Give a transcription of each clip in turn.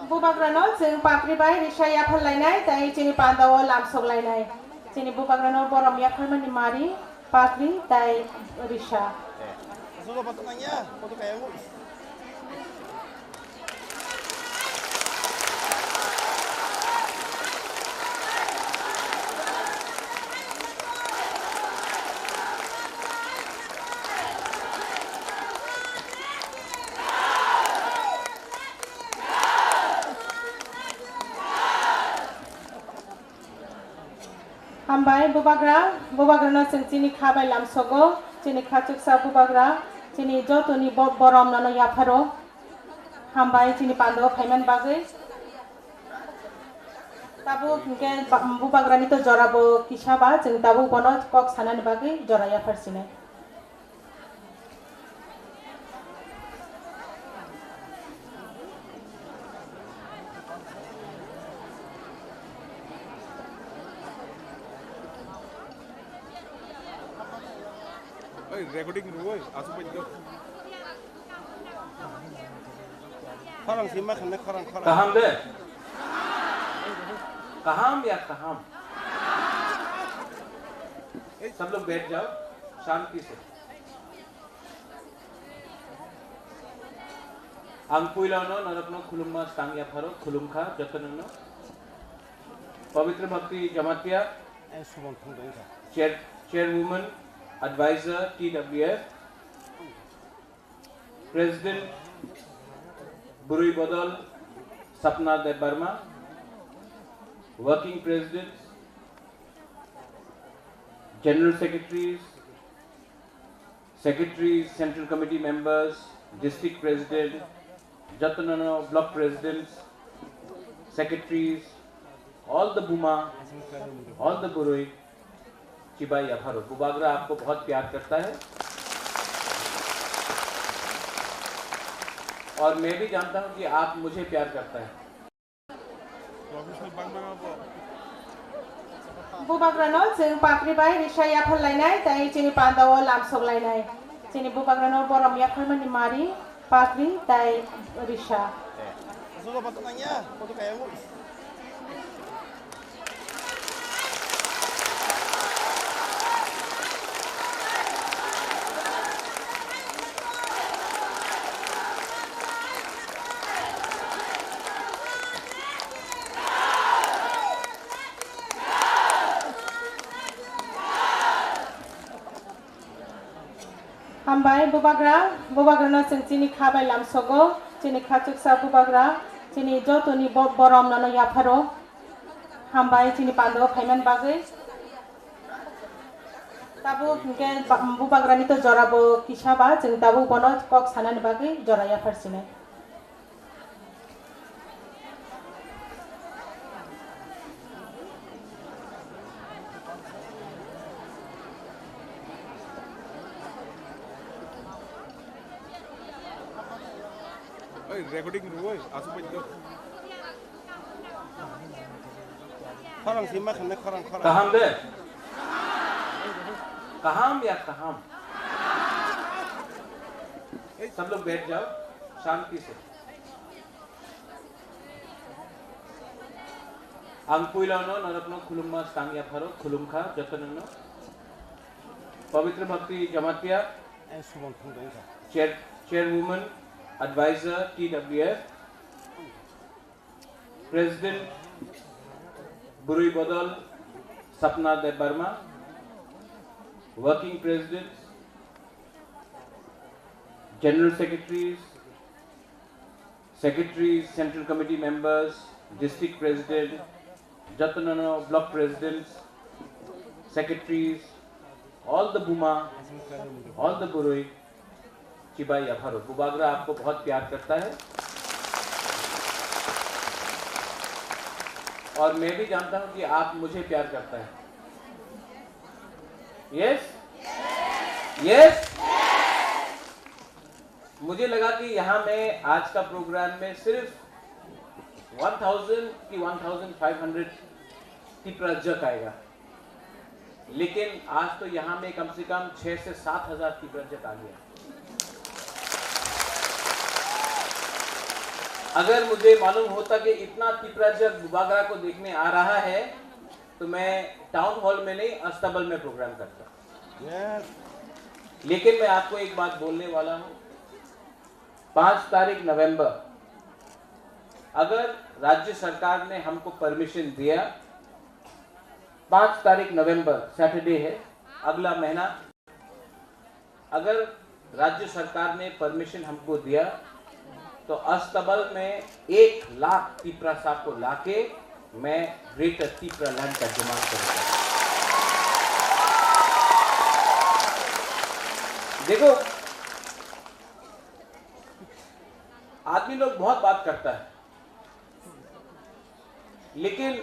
बुबाग्रानो जों पाख्रिबाय रिसाया फलायनाय ताई चिनि पान्दाव लामसगलायनाय चिनि बुबाग्रानो बरम याफरमानि मारि पाख्रि ताई रिसा Sudah foto nanya, foto kayak lu. Hambai bubagrano जों चिनि खाबाय लामसगो चिनि खाचुकसा बुबाग्रा चिनि जतुनि बरम ननो याफारो हामबाय चिनि पान्दाव फाइमान बागै ताबु के बुबाग्रानि तो जराबो किसाबा जों ताबु बनो कक सानानि बागै जराया फारसिने Recording dulu, asup aja. Korang simak, hendak korang. Kaham deh. Kaham ya kaham. सब लोग बैठ जाओ शांति से अंकुइलानो नरकनो खुलुम्मा स्टांगिया फारो खुलुमखा जतननो पवित्र भक्ति Jamatia chairwoman advisor TWF president Burui Bodol Sapna Deb Burma working presidents general secretaries central committee members district president Jatanano block presidents secretaries all the Buma all the Burui चिबाई अफारो बुबाग्रा आपको बहुत प्यार करता है और मैं भी जानता हूं कि आप मुझे प्यार करता है बुबाग्रानो जों पाख्रिबाय रिसाया फलायनाय ताई चिनि पान्दाव लामसगलायनाय चिनि बुबाग्रानो बरम याफरमानि मारि पाख्रि ताई रिसा Sudah foto nanya, foto kayak lu. Hambai bubagrano जों चिनि खाबाय लामसगो चिनि खाचुकसा बुबाग्रा चिनि जतुनि बरम ननो याफारो हामबाय चिनि पान्दाव फाइमान बागै ताबु के बुबाग्रानि तो जराबो किसाबा जों ताबु बनो कक सानानि बागै जराया फारसिने Recording dulu, asup aja. Korang simak, hendak korang. kaham deh kaham ya kaham सब लोग बैठ जाओ शांति से अंकुइलानो नरकनो खुलुम्मा स्टांगिया फारो खुलुमखा जतननो पवित्र भक्ति Jamatia chairwoman advisor TWF president Burui Bodol Sapna Deb Burma working presidents general secretaries central committee members district president Jatanano block presidents secretaries all the Buma all the Burui चिबाई अफारो बुबाग्रा आपको बहुत प्यार करता है और मैं भी जानता हूं कि आप मुझे प्यार करता है यस यस मुझे लगा कि यहां मैं आज का प्रोग्राम में सिर्फ 1000 की 1500 की प्रजक आएगा लेकिन आज तो यहां में कम से कम 6 से 7 हजार की प्रजक आ गया अगर मुझे मालूम होता कि इतना तिपराजक बुबागरा को देखने आ रहा है तो मैं टाउन हॉल में नहीं अस्तबल में प्रोग्राम करता। Yes. लेकिन मैं आपको एक बात बोलने वाला हूं, 5 तारीख नवंबर अगर राज्य सरकार ने हमको परमिशन दिया, 5 तारीख नवंबर सैटरडे है, अगला महीना, अगर राज्य सरकार ने परमिशन हमको दिया तो अस्तबल में 1 लाख तिपरासा को लाके मैं ग्रेटर तिपरा लैंड का डिमांड करूंगा। देखो, आदमी लोग बहुत बात करता है, लेकिन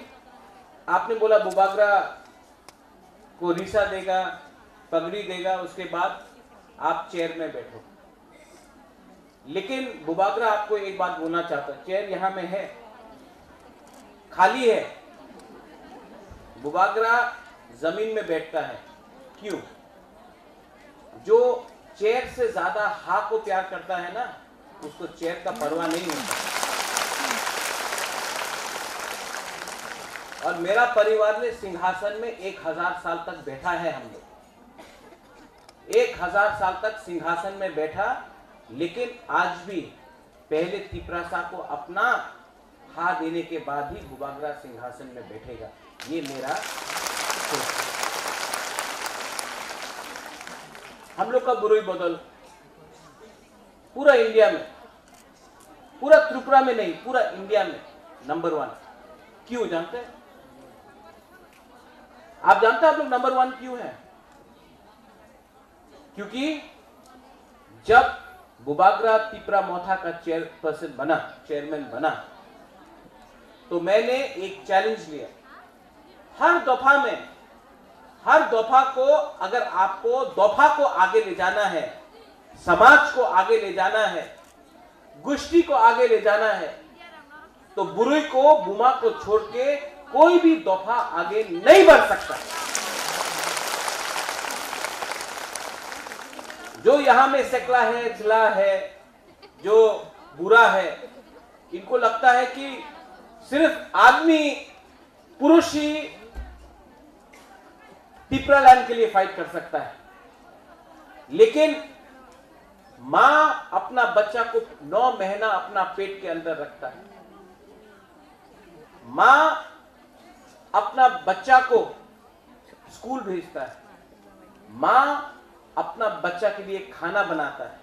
आपने बोला बुबागरा को रिसा देगा, पगड़ी देगा, उसके बाद आप चेयर में बैठो। लेकिन बुबागरा आपको एक बात बोलना चाहता है, चेयर यहां में है, खाली है। बुबागरा जमीन में बैठता है, क्यों? जो चेयर से ज्यादा हा को प्यार करता है ना, उसको चेयर का परवाह नहीं होता। और मेरा परिवार ने सिंहासन में 1000 साल तक बैठा है। हम लोग 1000 साल तक सिंहासन में बैठा, लेकिन आज भी पहले तिपरासा को अपना हा देने के बाद ही बुबागरा सिंहासन में बैठेगा। ये मेरा सोच है। हम लोग का बुरुई बदल पूरा इंडिया में, पूरा त्रिपुरा में नहीं, पूरा इंडिया में नंबर 1। क्यों जानते हैं? आप जानते हैं आप लोग नंबर 1 क्यों है? क्योंकि जब बुबागरा तिपरा मोथा का चेयरपर्सन बना, चेयरमैन बना, तो मैंने एक चैलेंज लिया। हर दफा में, हर दफा को, अगर आपको दफा को आगे ले जाना है, समाज को आगे ले जाना है, गोष्ठी को आगे ले जाना है, तो बुरुई को, बुमा को छोड़ के कोई भी दफा आगे नहीं बढ़ सकता। जो यहां में सकला है, चिला है, जो बुरा है, इनको लगता है कि सिर्फ आदमी, पुरुष ही तिपरा लैंड के लिए फाइट कर सकता है। लेकिन मां अपना बच्चा को 9 महीना अपना पेट के अंदर रखता है। मां अपना बच्चा को स्कूल भेजता है। मां अपना बच्चा के लिए खाना बनाता है।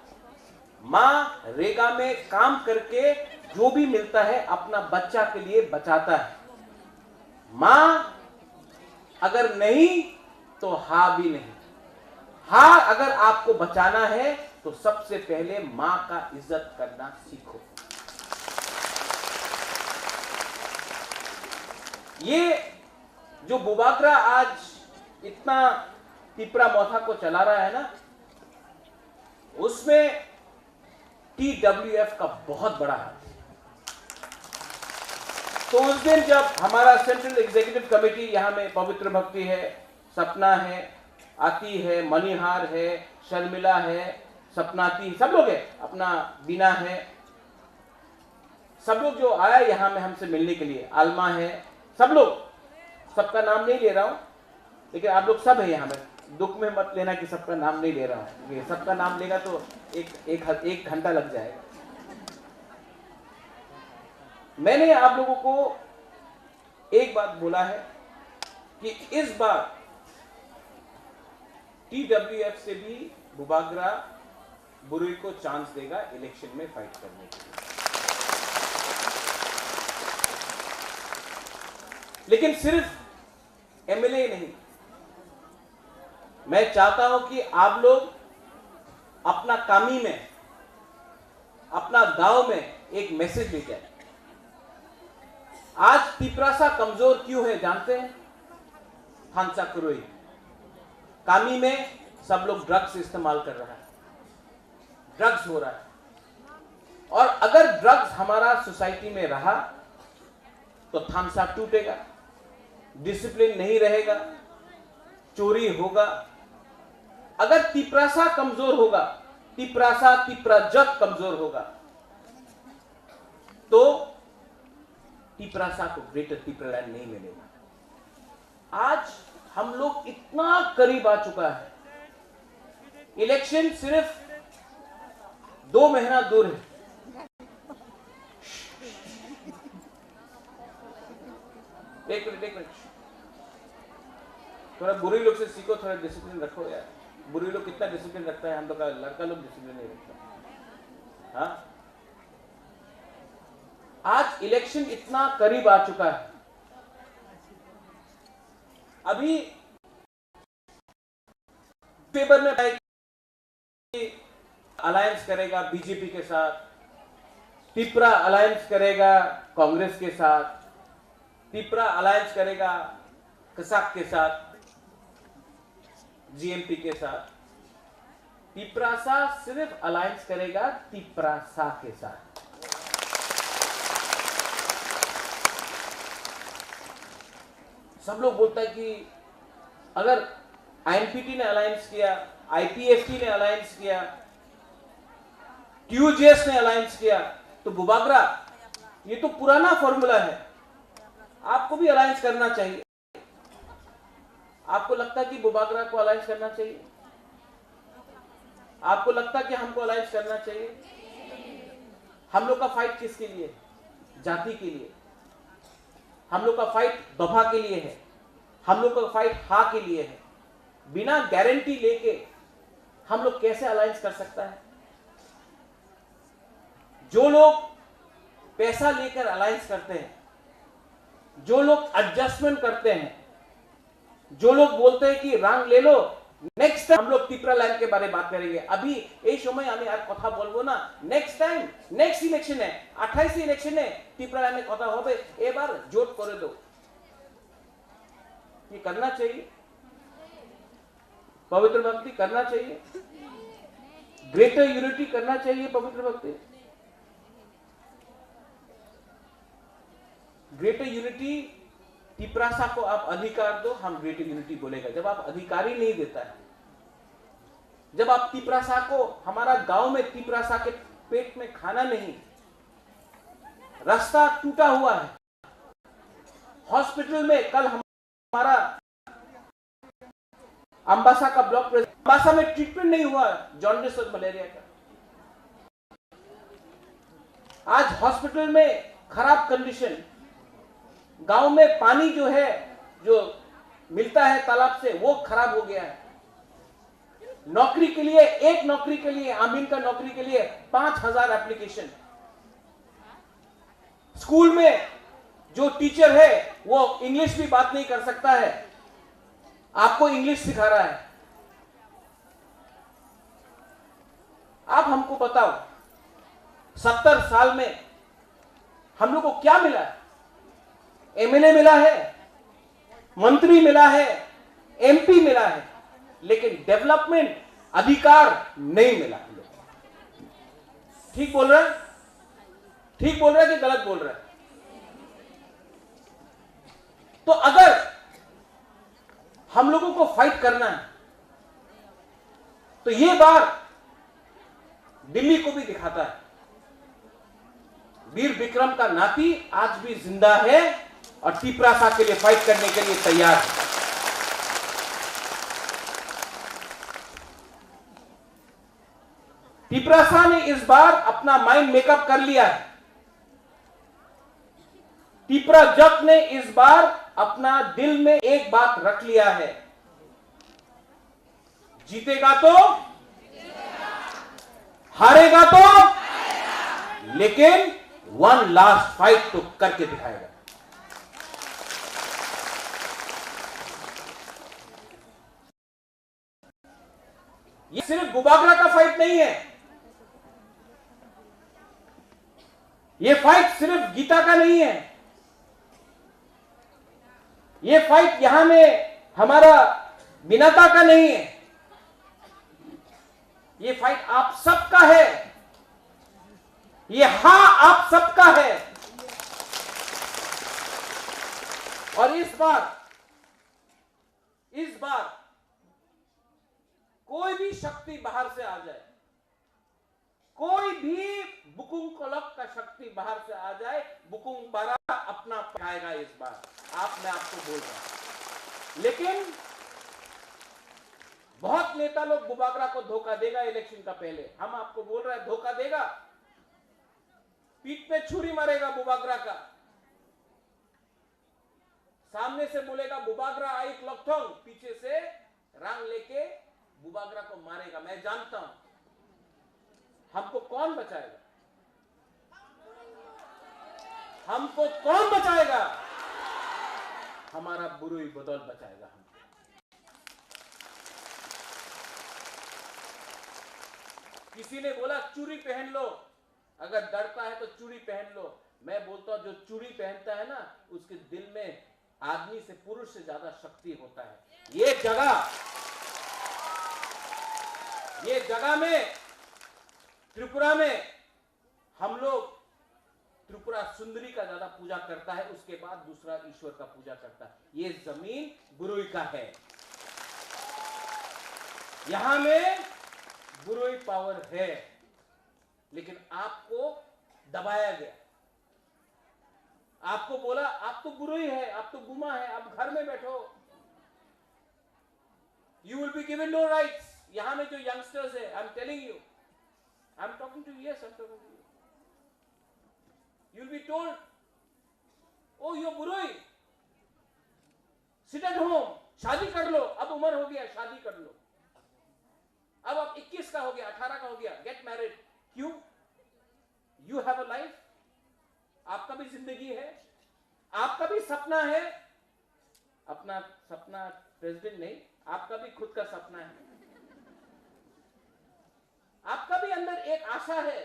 मां रेगा में काम करके जो भी मिलता है अपना बच्चा के लिए बचाता है। मां अगर नहीं तो हा भी नहीं। हा अगर आपको बचाना है तो सबसे पहले मां का इज्जत करना सीखो। ये जो बुबागरा आज इतना तिपरा मोथा को चला रहा है ना, उसमें TWF का बहुत बड़ा हाथ। तो उस दिन जब हमारा सेंट्रल एग्जीक्यूटिव कमेटी, यहां में पवित्र भक्ति है, सपना है, आती है, मणिहार है, शर्मिला है, सपनाती, सब लोग है, अपना बीना है, सब लोग जो आया यहां में हमसे मिलने के लिए, आलमा है, सब लोग, सबका नाम नहीं ले रहा हूं, लेकिन आप लोग सब है यहां में। दुख में मत लेना कि सबका नाम नहीं ले रहा हूं, ये सबका नाम लेगा तो एक घंटा लग जाएगा। मैंने आप लोगों को एक बात बोला है कि इस बार TWF से भी बुबागरा बुरुई को चांस देगा इलेक्शन में फाइट करने के लिए। लेकिन सिर्फ MLA नहीं, मैं चाहता हूं कि आप लोग अपना कामी में, अपना गांव में एक मैसेज ले जाए। आज तिपरासा कमजोर क्यों है जानते हैं? थानसा कुरुई कामी में सब लोग ड्रग्स इस्तेमाल कर रहा है, ड्रग्स हो रहा है। और अगर ड्रग्स हमारा सोसाइटी में रहा तो थानसा टूटेगा, डिसिप्लिन नहीं रहेगा, चोरी होगा। अगर तिपरासा कमजोर होगा, तिपरासा तिपराजक कमजोर होगा, तो तिपरासा को ग्रेटर तिपरालैंड नहीं मिलेगा। आज हम लोग इतना करीब आ चुका है, इलेक्शन सिर्फ 2 महीना दूर है। एक मिनट, थोड़ा बुरी लोग से सीखो, थोड़ा डिसिप्लिन रखो यार। बुरी लोग कितना डिसिप्लिन रखता है, हम लोग का लड़का लोग डिसिप्लिन नहीं रखता। हाँ, आज इलेक्शन इतना करीब आ चुका है। अभी पेपर में अलायंस करेगा बीजेपी के साथ, तिपरा अलायंस करेगा कांग्रेस के साथ, तिपरा अलायंस करेगा कसाक के साथ, जीएमपी के साथ। तिपरासा सिर्फ अलायंस करेगा तिपरासा के साथ। सब लोग बोलता है कि अगर आईएनपीटी ने अलायंस किया, आईपीएफटी ने अलायंस किया, टीयूजेएस ने अलायंस किया, तो बुबागरा, ये तो पुराना फॉर्मूला है, आपको भी अलायंस करना चाहिए। आपको लगता है कि बुबागरा को अलायंस करना चाहिए? आपको लगता है कि हमको अलायंस करना चाहिए? हम लोग का फाइट किसके लिए? जाति के लिए। हम लोग का फाइट दफा के लिए है, हम लोग का फाइट हा के लिए है। बिना गारंटी लेके हम लोग कैसे अलायंस कर सकता है? जो लोग पैसा लेकर अलायंस करते हैं, जो लोग एडजस्टमेंट करते हैं, जो लोग बोलते हैं कि रंग ले लो, नेक्स्ट टाइम हम लोग तिपरालैंड के बारे में बात करेंगे। अभी ये समय हमें यार कथा बोलबो ना, नेक्स्ट टाइम नेक्स्ट इलेक्शन है, 28 इलेक्शन है, तिपरालैंड में कथा होबे, एक बार जोट करे दो। ये करना चाहिए, पवित्र भक्ति करना चाहिए, ग्रेटर यूनिटी करना चाहिए। पवित्र भक्ति, ग्रेटर यूनिटी, तिपरासा को आप अधिकार दो, हम ग्रेटर यूनिटी बोलेगा। जब आप अधिकार ही नहीं देता है, जब आप तिपरासा को, हमारा गांव में तिपरासा के पेट में खाना नहीं, रास्ता टूटा हुआ है, हॉस्पिटल में कल हमारा अंबासा का ब्लॉक प्रेसिडेंट, अंबासा में ट्रीटमेंट नहीं हुआ जॉन्डिस और मलेरिया का। आज हॉस्पिटल में खराब कंडीशन, गांव में पानी जो है, जो मिलता है तालाब से, वो खराब हो गया है। नौकरी के लिए, एक नौकरी के लिए, आमीन का नौकरी के लिए 5000 एप्लीकेशन। स्कूल में जो टीचर है वो इंग्लिश भी बात नहीं कर सकता है, आपको इंग्लिश सिखा रहा है। आप हमको बताओ, 70 साल में हम लोग को क्या मिला है? एमएलए मिला है, मंत्री मिला है, एमपी मिला है, लेकिन डेवलपमेंट, अधिकार नहीं मिला। ठीक बोल रहा है? ठीक बोल रहा है कि गलत बोल रहा है? तो अगर हम लोगों को फाइट करना है, तो ये बार दिल्ली को भी दिखाता है, वीर विक्रम का नाती आज भी जिंदा है और तिपरासा के लिए फाइट करने के लिए तैयार है। तिपरासा ने इस बार अपना माइंड मेकअप कर लिया है। तिपरा जट ने इस बार अपना दिल में एक बात रख लिया है, जीतेगा तो हारेगा तो, लेकिन वन लास्ट फाइट तो करके दिखाएगा। ये सिर्फ बुबागरा का फाइट नहीं है, ये फाइट सिर्फ गीता का नहीं है, ये फाइट यहां में हमारा बिनाता का नहीं है, ये फाइट आप सबका है, ये हां आप सबका है। और इस बार कोई भी शक्ति बाहर से आ जाए, कोई भी बुकुंग कलक का शक्ति बाहर से आ जाए, बुकुंग बारा अपना पाएगा इस बार। मैं आपको बोल रहा हूं। लेकिन बहुत नेता लोग बुबागरा को धोखा देगा इलेक्शन का पहले। हम आपको बोल रहे हैं धोखा देगा, पीठ पे छुरी मारेगा बुबागरा का, सामने से बोलेगा बुबागरा आई क्लॉकथोंग, पीछे से रंग लेके बुबागरा को मारेगा। मैं जानता हूं हमको कौन बचाएगा, हमको कौन बचाएगा? हमारा बुरुई बदौल बचाएगा हमको। किसी ने बोला चूड़ी पहन लो, अगर डरता है तो चूड़ी पहन लो। मैं बोलता हूं जो चूड़ी पहनता है ना, उसके दिल में आदमी से, पुरुष से ज्यादा शक्ति होता है। ये जगह में त्रिपुरा में हम लोग त्रिपुरा सुंदरी का ज्यादा पूजा करता है, उसके बाद दूसरा ईश्वर का पूजा करता है। ये जमीन बुरुई का है, यहां में बुरुई पावर है, लेकिन आपको दबाया गया। आपको बोला आप तो बुरुई है, आप तो गुमा है, आप घर में बैठो, you will be given no rights. यहां में जो यंगस्टर्स है, I am telling you, I am talking to you, yes I am talking to you, you will be told oh you बुरुई, सिट एट होम, शादी कर लो, अब उम्र हो गया, शादी कर लो, अब आप 21 का हो गया, 18 का हो गया, गेट मैरिड। क्यों? यू हैव अ लाइफ, आपका भी जिंदगी है, आपका भी सपना है। अपना सपना प्रेसिडेंट नहीं, आपका भी खुद का सपना है, आपका भी अंदर एक आशा है,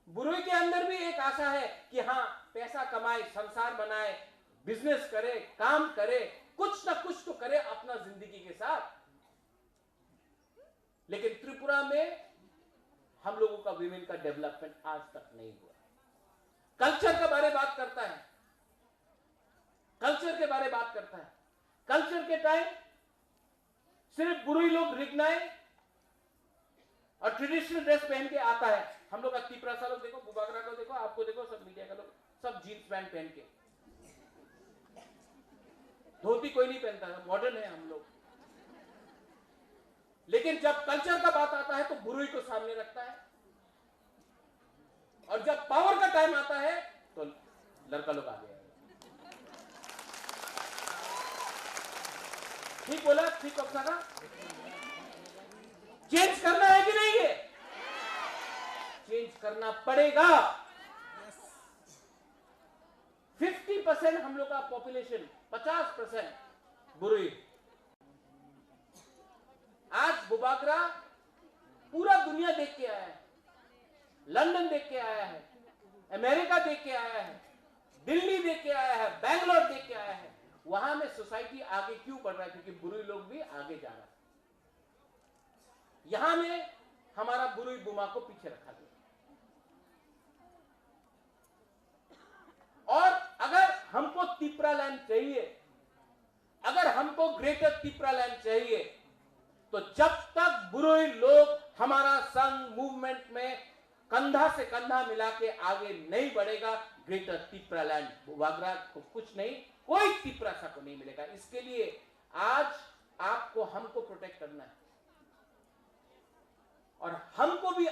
बुरुई के अंदर भी एक आशा है कि हां पैसा कमाए, संसार बनाए, बिजनेस करे, काम करे, कुछ ना कुछ तो करे अपना जिंदगी के साथ। लेकिन त्रिपुरा में हम लोगों का विमेन का डेवलपमेंट आज तक नहीं हुआ। कल्चर के बारे में बात करता है, कल्चर के बारे में बात करता है, कल्चर के टाइम सिर्फ बुरुई लोग रिगनाए और ट्रेडिशनल ड्रेस पहन के आता है। हम लोग तिपरासा लोग देखो, बुबागरा को देखो, आपको देखो, सब मीडिया का लोग सब जीन्स पैंट पहन के, धोती कोई नहीं पहनता है, मॉडर्न है हम लोग। लेकिन जब कल्चर का बात आता है तो बुरुई को सामने रखता है, और जब पावर का टाइम आता है तो लड़का लोग आगे आए। ठीक बोला, ठीक कहा। चेंज करना है कि नहीं? है चेंज करना पड़ेगा। 50% हम लोग का पॉपुलेशन, 50% बुरुई। आज बुबागरा पूरा दुनिया देख के आया है, लंदन देख के आया है, अमेरिका देख के आया है, दिल्ली देख के आया है, बैंगलोर देख के आया है। वहां में सोसाइटी आगे क्यों बढ़ रहा है? क्योंकि बुरुई लोग भी आगे जा रहा है। यहां में हमारा बुरुई बुमा को पीछे रखा गया। और अगर हमको तिपरा लैंड चाहिए, अगर हमको ग्रेटर तिपरा लैंड चाहिए, तो जब तक बुरुई लोग हमारा संघ मूवमेंट में कंधा से कंधा मिला के आगे नहीं बढ़ेगा, ग्रेटर तिपरा लैंड बुबागरा को कुछ नहीं, कोई तिपरासा को नहीं मिलेगा। इसके लिए आज आपको, हमको प्रोटेक्ट करना है, और हमको भी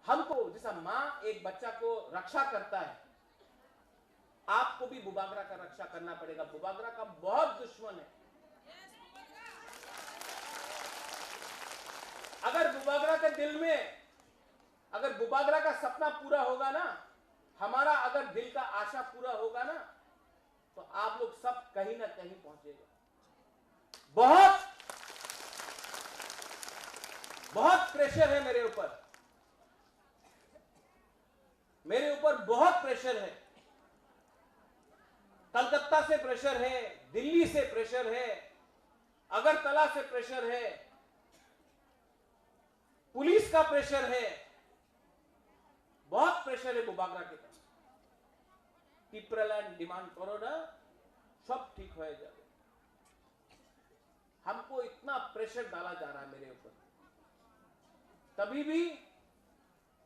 हमको जैसा मां एक बच्चा को रक्षा करता है, आपको भी बुबागरा का रक्षा करना पड़ेगा। बुबागरा का बहुत दुश्मन है। अगर बुबागरा के दिल में, अगर बुबागरा का सपना पूरा होगा ना, हमारा अगर दिल का आशा पूरा होगा ना, तो आप लोग सब कहीं ना कहीं पहुंचेगा। बहुत प्रेशर है मेरे ऊपर, मेरे ऊपर बहुत प्रेशर है। कलकत्ता से प्रेशर है, दिल्ली से प्रेशर है, अगरतला से प्रेशर है, पुलिस का प्रेशर है, बहुत प्रेशर है बुबागरा के पास। तिपरा लैंड डिमांड करो ना, सब ठीक हो जाए। हमको इतना प्रेशर डाला जा रहा है मेरे ऊपर, तभी भी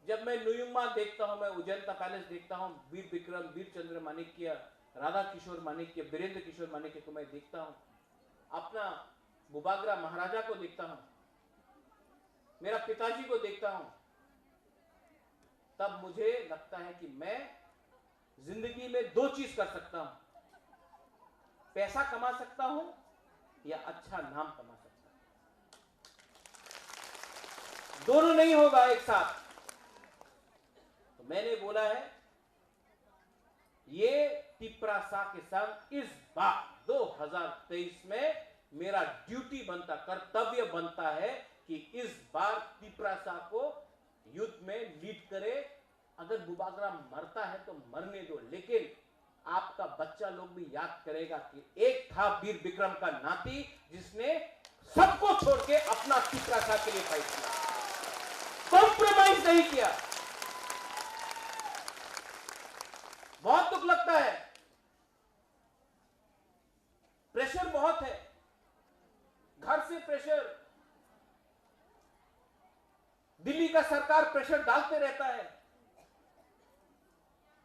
जब मैं नुयुमा देखता हूं, मैं उजैनता पैलेस देखता हूं, वीर विक्रम, वीर चंद्र माणिक्य, राधा किशोर माणिक्य, वीरेंद्र किशोर माणिक्य को मैं देखता हूं, अपना बुबागरा महाराजा को देखता हूं, मेरा पिताजी को देखता हूं, तब मुझे लगता है कि मैं जिंदगी में दो चीज कर सकता हूं, पैसा कमा सकता हूं या अच्छा नाम कमा सकता हूं। दोनों नहीं होगा एक साथ। तो मैंने बोला है ये तिप्रासा के संग इस बार 2023 में मेरा ड्यूटी बनता, कर्तव्य बनता है कि इस बार तिप्रासा को युद्ध में लीड करे। अगर बुबागरा मरता है तो मरने दो, लेकिन आपका बच्चा लोग भी याद करेगा कि एक था वीर विक्रम का नाती जिसने सबको छोड़ के अपना तिप्रासा के लिए फाइट किया, कॉम्प्रोमाइज नहीं किया। बहुत दुख लगता है, प्रेशर बहुत है, घर से प्रेशर, दिल्ली का सरकार प्रेशर डालते रहता है।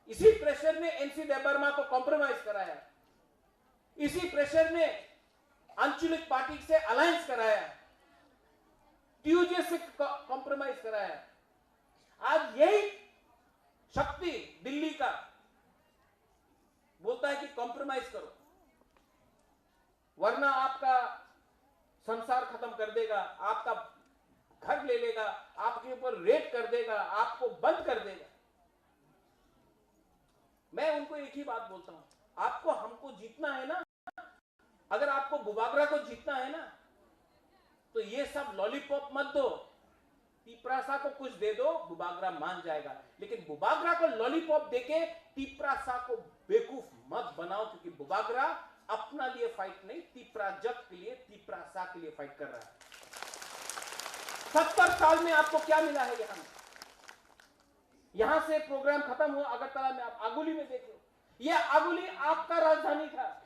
इसी प्रेशर ने एनसी देबबर्मा को कॉम्प्रोमाइज कराया, इसी प्रेशर ने आंचलिक पार्टी से अलायंस कराया, टीयूजे से कॉम्प्रोमाइज कराया। आज यही शक्ति दिल्ली का बोलता है कि कॉम्प्रोमाइज करो, वरना आपका संसार खत्म कर देगा, आपका घर ले लेगा, आपके ऊपर रेड कर देगा, आपको बंद कर देगा। मैं उनको एक ही बात बोलता हूं, आपको हमको जीतना है ना, अगर आपको बुबागरा को जीतना है ना, तो ये सब लॉलीपॉप मत दो, तिप्रासा को कुछ दे दो, बुबागरा मान जाएगा। लेकिन बुबागरा को लॉलीपॉप देके तिप्रासा को बेवकूफ मत बनाओ, क्योंकि बुबागरा अपना लिए फाइट नहीं, तिप्राजक के लिए, तिप्रासा के लिए फाइट कर रहा है। 70 साल में आपको क्या मिला है यहां से प्रोग्राम खत्म हुआ अगरतला में, आप आगुली में देख लो, ये आगुली आपका राजधानी था,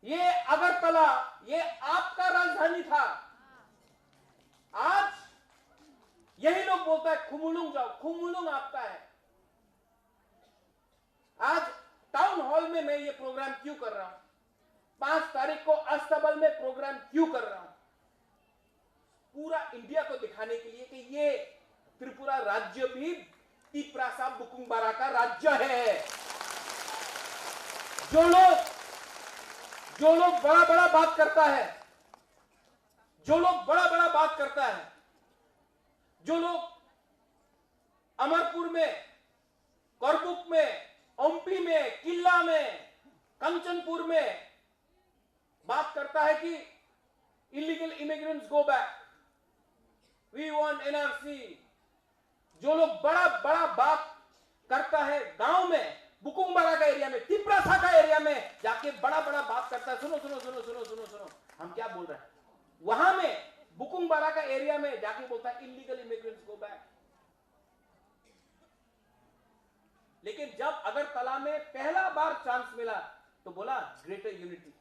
ये अगरतला ये आपका राजधानी था। आज यही लोग बोलता है खुमुलुंग जाओ, खुमुलुंग आपका है। आज टाउन हॉल में मैं ये प्रोग्राम क्यों कर रहा हूं, 5 तारीख को अस्तबल में प्रोग्राम क्यों कर रहा हूं, पूरा इंडिया को दिखाने के लिए कि ये त्रिपुरा राज्य भी तिप्रासा बुकुंबारा का राज्य है। जो लोग बड़ा बड़ा बात करता है, जो लोग बड़ा बड़ा बात करता है, जो लोग अमरपुर में, करबुक में, ओम्पी में, किल्ला में, कंचनपुर में बात करता है कि illegal immigrants go back, we want NRC, जो लोग बड़ा बड़ा बात करता है गांव में, बुकुंबारा का एरिया में, तिप्रासा का एरिया में जाके बड़ा बड़ा बात करता है, सुनो सुनो सुनो सुनो सुनो सुनो हम क्या बोल रहे हैं, वहां में बुकुंबारा का एरिया में जाके बोलता है इलीगल इमिग्रेंट्स गो बैक। लेकिन जब अगरतला में पहला बार चांस मिला तो बोला ग्रेटर यूनिटी।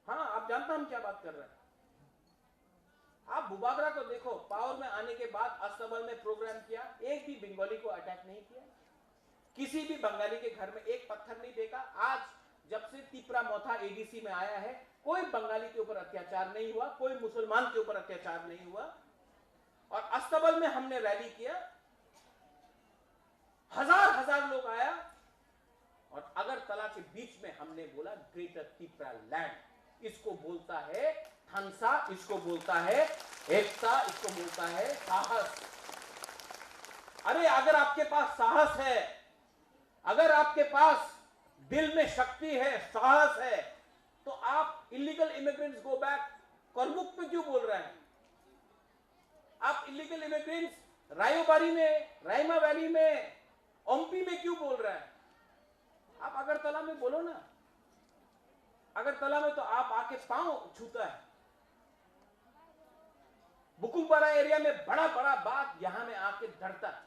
हाँ, आप जानता हम क्या बात कर रहे हैं। आप बुबागरा को देखो, पावर में आने के बाद अस्तबल में प्रोग्राम किया, एक भी बंगाली को अटैक नहीं किया, किसी भी बंगाली के घर में एक पत्थर नहीं फेंका। आज जब से तिप्रा मोथा एडीसी में आया है, कोई बंगाली के ऊपर अत्याचार नहीं हुआ, कोई मुसलमान के ऊपर अत्याचार नहीं हुआ। और अस्तबल में हमने रैली किया, हजार लोग आया, और अगरतला के बीच में हमने बोला ग्रेटर तिप्रा लैंड। इसको बोलता है हंसा, इसको बोलता है एकता, इसको बोलता है साहस। अरे अगर आपके पास साहस है, अगर आपके पास दिल में शक्ति है, साहस है, तो आप इलीगल इमिग्रेंट्स गो बैक करमुक में क्यों बोल रहे हैं? आप इलीगल इमिग्रेंट्स रायोबारी में, रायमा वैली में, ओम्पी में क्यों बोल रहे हैं? आप अगरतला में बोलो ना। अगरतला में तो आप आके पांव छूता है। बुकुंबारा एरिया में बड़ा बड़ा बात यहां में आके डरता है।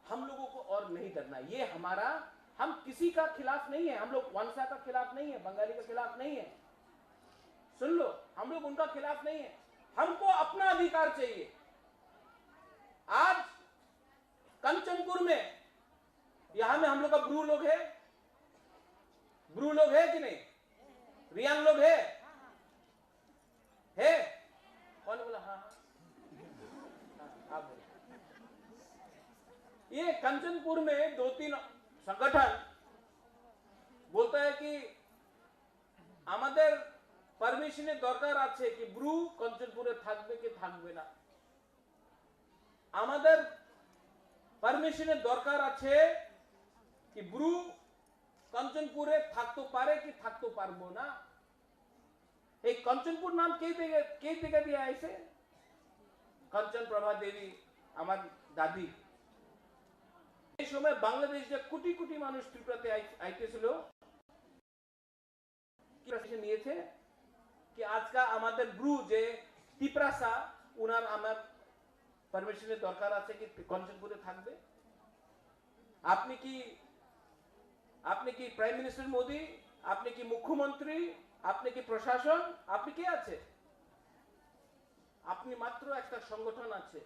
हम लोगों को और नहीं डरना। ये हमारा, हम किसी का खिलाफ नहीं है, हम लोग वंशा का खिलाफ नहीं है, बंगाली का खिलाफ नहीं है, सुन लो, हम लोग उनका खिलाफ नहीं है, हमको अपना अधिकार चाहिए। आज कंचनपुर में यहां में हम लोग का ब्रू लोग है, ब्रू लोग है कि नहीं, रियांग लोग है कौन बोला? हाँ आप बोलो। ये कंचनपुर में 2-3 संगठन बोलता है कि আমাদের পারমিশনের দরকার আছে কি ব্রু কঞ্চনপুরে থাকবে কি থাকবে না, আমাদের পারমিশনের দরকার আছে কি ব্রু কঞ্চনপুরে থাকতে পারে কি থাকতে পারবো না। এই কঞ্চনপুর নাম কে থেকে দিয়ে আইছে? কাঞ্চন প্রভা দেবী আমার দাদি। এই সময় বাংলাদেশে কোটি কোটি মানুষ ত্রিপুরাতে আইতেছিল, নিয়েছে কি আজকা আমাদের ব্রু যে ত্রিপুরাসা উনার আমার পারমিশনের দরকার আছে কি কঞ্চনপুরে থাকবে। আপনি কি প্রাইম মিনিস্টার মোদি, আপনি কি মুখ্যমন্ত্রী, আপনি কি প্রশাসন, আপনি কে আছে? আপনি মাত্র একটা সংগঠন আছে।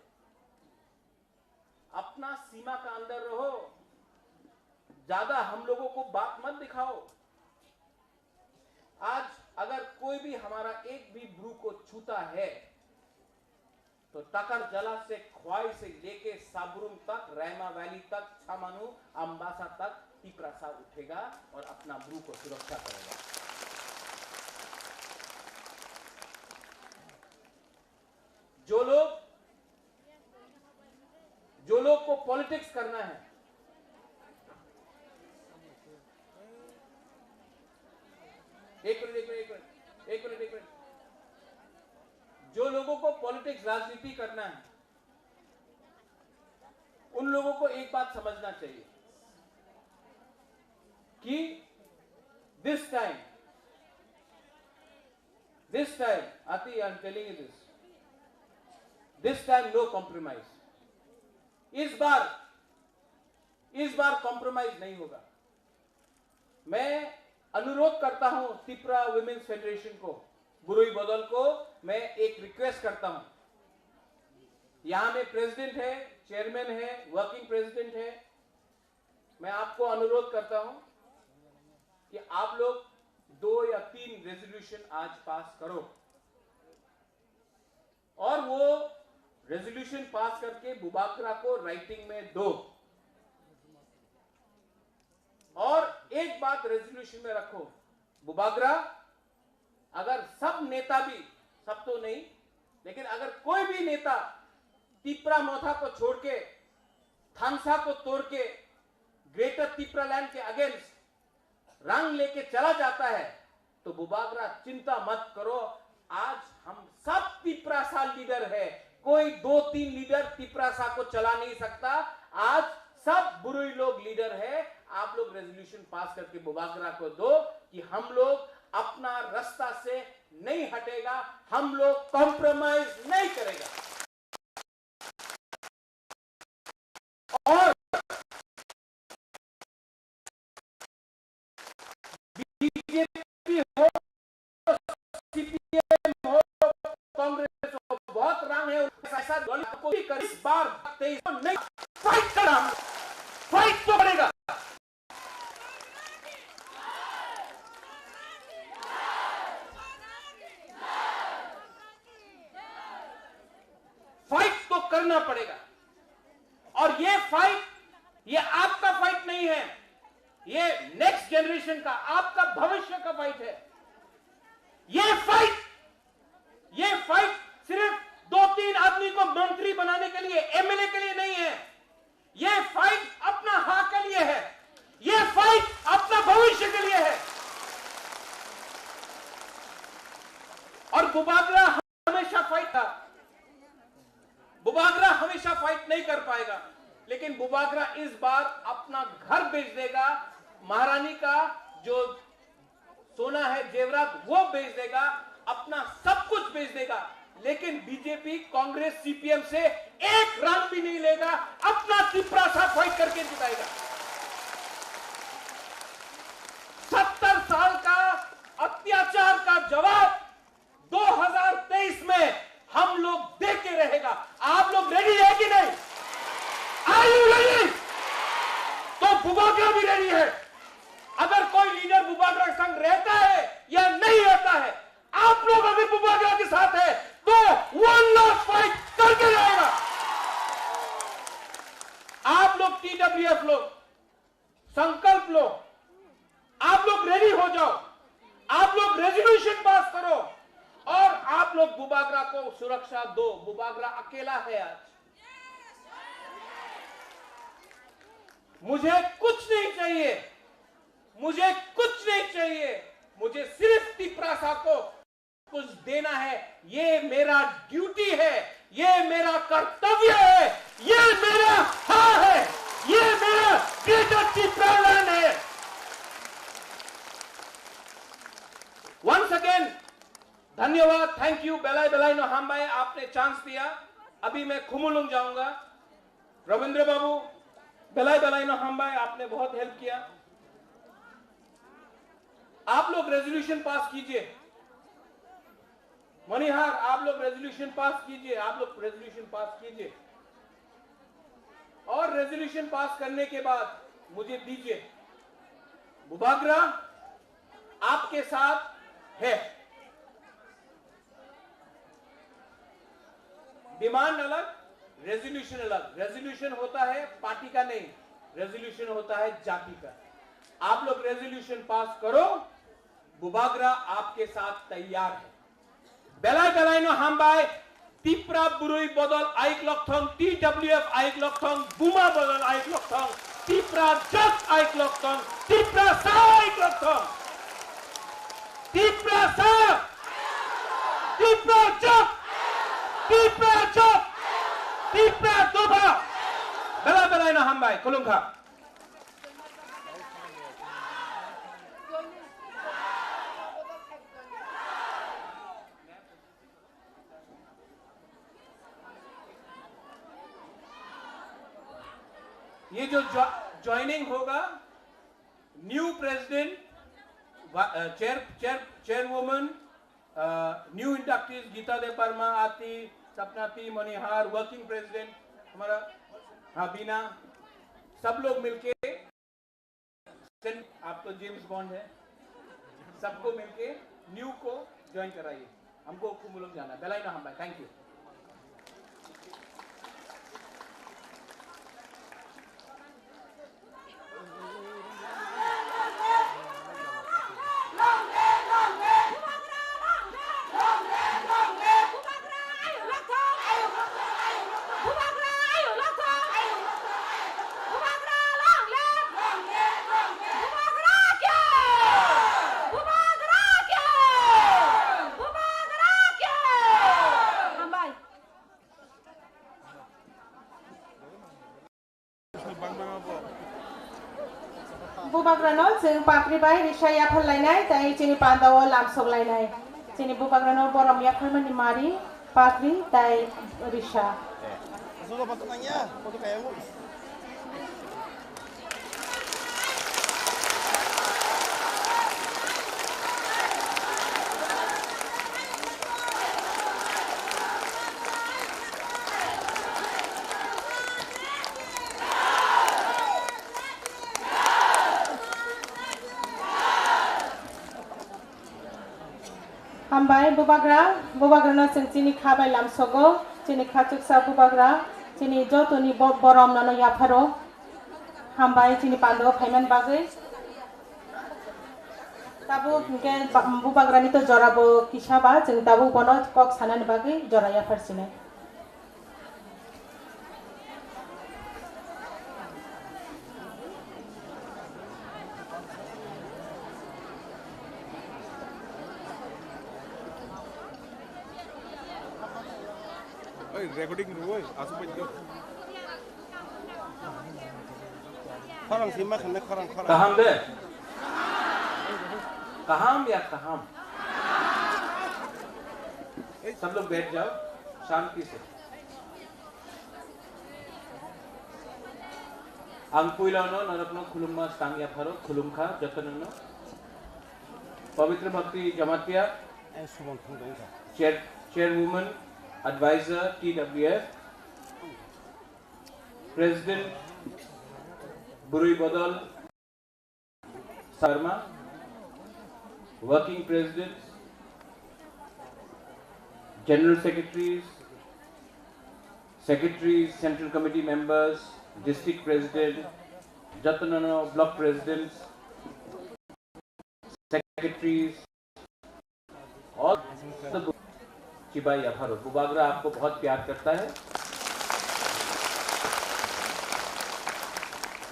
अपना सीमा का अंदर रहो, ज्यादा हम लोगों को बात मत दिखाओ। आज अगर कोई भी हमारा एक भी ब्रू को छूता है तो टाकर जला से ख्वाई से लेके साबरुम तक, रैमा वैली तक, छामानू अंबासा तक टिपरासा उठेगा और अपना ब्रू को सुरक्षा करेगा। जो लोग को पॉलिटिक्स करना है, एक मिनट, जो लोगों को पॉलिटिक्स राजनीति करना है उन लोगों को एक बात समझना चाहिए कि this time Ati, I am telling you this time no compromise। इस बार कॉम्प्रोमाइज नहीं होगा। मैं अनुरोध करता हूं त्रिपुरा वुमेन्स फेडरेशन को, बुरुई बदल को मैं एक रिक्वेस्ट करता हूं। यहां में प्रेसिडेंट है, चेयरमैन है, वर्किंग प्रेसिडेंट है। मैं आपको अनुरोध करता हूं कि आप लोग 2 या 3 रेजोल्यूशन आज पास करो और वो रेजोल्यूशन पास करके बुबागरा को राइटिंग में दो। और एक बात रेजोल्यूशन में रखो, बुबागरा अगर सब नेता भी, सब तो नहीं, लेकिन अगर कोई भी नेता तिपरा मोथा को छोड़ के, थांसा को तोड़ के, ग्रेटर तिपरा लैंड के अगेंस्ट रंग लेके चला जाता है तो बुबागरा चिंता मत करो। आज हम सब तिपरासा लीडर है, कोई 2-3 लीडर तिपरासा को चला नहीं सकता। आज सब बुरुई लोग लीडर है। आप लोग रेजोल्यूशन पास करके बुबागरा को दो कि हम लोग अपना रास्ता से नहीं हटेगा, हम लोग कॉम्प्रोमाइज नहीं करेगा। और बीजेपी हो, सीपीएम हो, कांग्रेस हो, बहुत रंग है, ऐसा कोई कर इस बार 23 नहीं फाइट करना, फाइट तो करेगा। फाइट तो करना पड़ेगा। और ये फाइट, ये आपका फाइट नहीं है, ये नेक्स्ट जनरेशन का, आपका भविष्य का फाइट है। ये फाइट सिर्फ 2-3 आदमी को मंत्री बनाने के लिए, एमएलए के लिए नहीं है। ये फाइट अपना हक के लिए है, ये फाइट अपना भविष्य के लिए है। और बुबागरा हमेशा फाइट था, बुबागरा हमेशा फाइट नहीं कर पाएगा, लेकिन बुबागरा इस बार अपना घर बेच देगा, महारानी का जो सोना है, जेवरात, वो बेच देगा, अपना सब कुछ बेच देगा, लेकिन बीजेपी, कांग्रेस, सीपीएम से एक रंग भी नहीं लेगा, अपना तिपरासा फाइट करके जिताएगा। 70 साल का अत्याचार का जवाब बुबागरा भी रेडी है। अगर कोई लीडर बुबागरा के संग रहता है या नहीं रहता है, आप लोग अगर बुबागरा के साथ है तो वन लास्ट फाइट करके रहेगा। आप लोग TWF लोग संकल्प लो, आप लोग रेडी हो जाओ, आप लोग रेजोल्यूशन पास करो और आप लोग बुबागरा को सुरक्षा दो। बुबागरा अकेला है आज। मुझे कुछ नहीं चाहिए, मुझे कुछ नहीं चाहिए, मुझे सिर्फ तिपरासा को कुछ देना है। ये मेरा ड्यूटी है, ये मेरा कर्तव्य है, ये मेरा हाँ है, ये मेरा ग्रेटर तिपरालैंड है। वंस अगेन धन्यवाद, थैंक यू बेलाई बेलाई नो हम भाई, आपने चांस दिया। अभी मैं खुमुलुंग जाऊंगा। रविंद्र बाबू, बेलाई बेलाई नो हम भाई, आपने बहुत हेल्प किया। आप लोग रेजोल्यूशन पास कीजिए। मणिहार, आप लोग रेजोल्यूशन पास कीजिए, आप लोग रेजोल्यूशन पास कीजिए और रेजोल्यूशन पास करने के बाद मुझे दीजिए। बुबागरा आपके साथ है। डिमांड अलग, रेजोल्यूशन अलग। रेजोल्यूशन होता है पार्टी का नहीं, रेजोल्यूशन होता है जाति का। आप लोग रेजोल्यूशन पास करो, बुबागरा आपके साथ तैयार है। बेलाई बेलाई नो हम भाई, तिप्रा बुरुई बदल आइक लक्षण, TWF आइक लक्षण, बुमा बदल आइक लक्षण, तिप्रा जग आइक लक्षण, तिप्रा सा आइक लक्षण, तिप्रा सा, तिप्रा जग, तिप्रा जग, तिप्रा दोबा। बेलाई बेलाई नो हम भाई, खुलुंखा। ये जो ज्वाइनिंग होगा, new president, chairwoman, new inductees Geeta दे परमा, आती, सपनाती, मणिहार, वर्किंग प्रेसिडेंट हमारा हाँ बीना, सब लोग मिलके, आप तो जेम्स बॉन्ड है, सबको मिलके न्यू को ज्वाइन कराइए। हमको कुमुलुंग जाना है। बेलाई ना हम भाई, थैंक यू। बुबागरा नो जों पाख्रिबाय रिसा याफार लायनाय ताई जोंनि पान्दाव लामसक लायनाय जोंनि बुबागरा नो बरम याफार मानि मारि पाख्रि ताई रिसा Sudah patut nanya, foto kayak lu. हामबाय बुबागरा नो जों जोंनि खाबाय लामसगो जोंनि खाचुकसा बुबागरा जोंनि जतनि बरम नानो याफारो हामबाय जोंनि पान्दाव फाइमान बागै ताबो के बुबागरानि तो जराबो किसाबा जों ताबो बनो कक सानानि बागै जरा याफारसिने Recording dulu, asup aja. Korang simak, kena korang. कहम दे, कहम या कहम, सब लोग बैठ जाओ शांति से। अंकुइलानो नरकनो खुलुम्मा स्टांग या फरो खुलुमखा जतननो पवित्र भक्ति Jamatia चेयरवुमन Advisor TWF, President Burui Badal Sarma, working presidents, general secretaries, central committee members, district president, Jatanana block presidents, secretaries, और चिबाई अफरो बुबागरा आपको बहुत प्यार करता है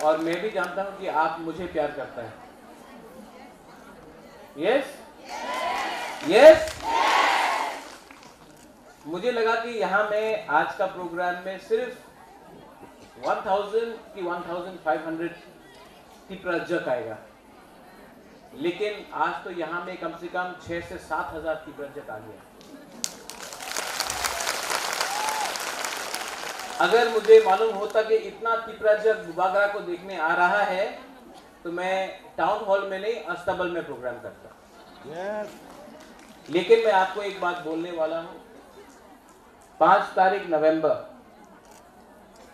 और मैं भी जानता हूं कि आप मुझे प्यार करता है। यस यस मुझे लगा कि यहां मैं आज का प्रोग्राम में सिर्फ 1000 की 1500 की प्रजक आएगा, लेकिन आज तो यहां में कम से कम 6 से 7000 की प्रजक आ गया। अगर मुझे मालूम होता कि इतना तिपराजक बुबागरा को देखने आ रहा है तो मैं टाउन हॉल में नहीं अस्तबल में प्रोग्राम करता। लेकिन मैं आपको एक बात बोलने वाला हूं, 5 तारीख नवंबर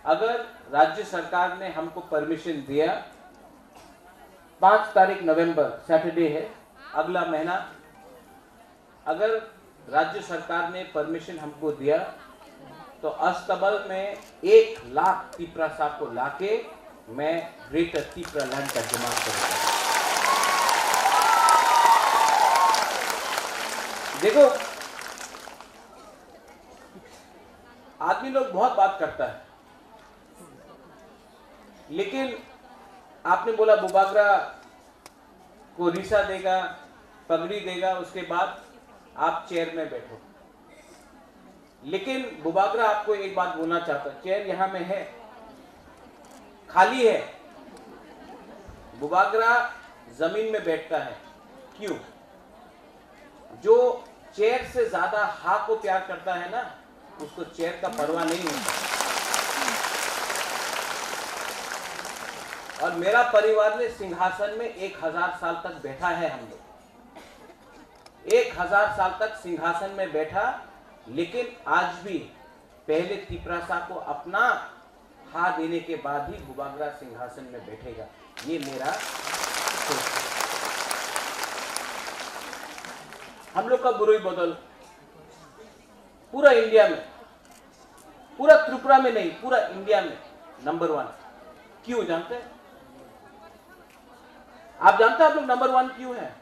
अगर राज्य सरकार ने हमको परमिशन दिया, 5 तारीख नवंबर सैटरडे है, अगला महीना, अगर राज्य सरकार ने परमिशन हमको दिया तो अस्तबल में 1 लाख तिपरा साहब को लाके मैं ग्रेटर तिपरा लैंड का निर्माण करूंगा। देखो, आदमी लोग बहुत बात करता है, लेकिन आपने बोला बुबागरा को रिसा देगा, पगड़ी देगा, उसके बाद आप चेयर में बैठो। लेकिन बुबागरा आपको एक बात बोलना चाहता है, चेयर यहां में है, खाली है। बुबागरा जमीन में बैठता है। क्यों? जो चेयर से ज्यादा हा को प्यार करता है ना, उसको चेयर का परवाह नहीं होता। और मेरा परिवार ने सिंहासन में 1000 साल तक बैठा है। हम लोग 1000 साल तक सिंहासन में बैठा, लेकिन आज भी पहले तिपरासा को अपना हा देने के बाद ही बुबागरा सिंहासन में बैठेगा। ये मेरा सोच है। हम लोग का बुरुई बदल पूरा इंडिया में, पूरा त्रिपुरा में नहीं, पूरा इंडिया में नंबर 1। क्यों जानते हैं? आप जानते हैं आप लोग नंबर 1 क्यों है?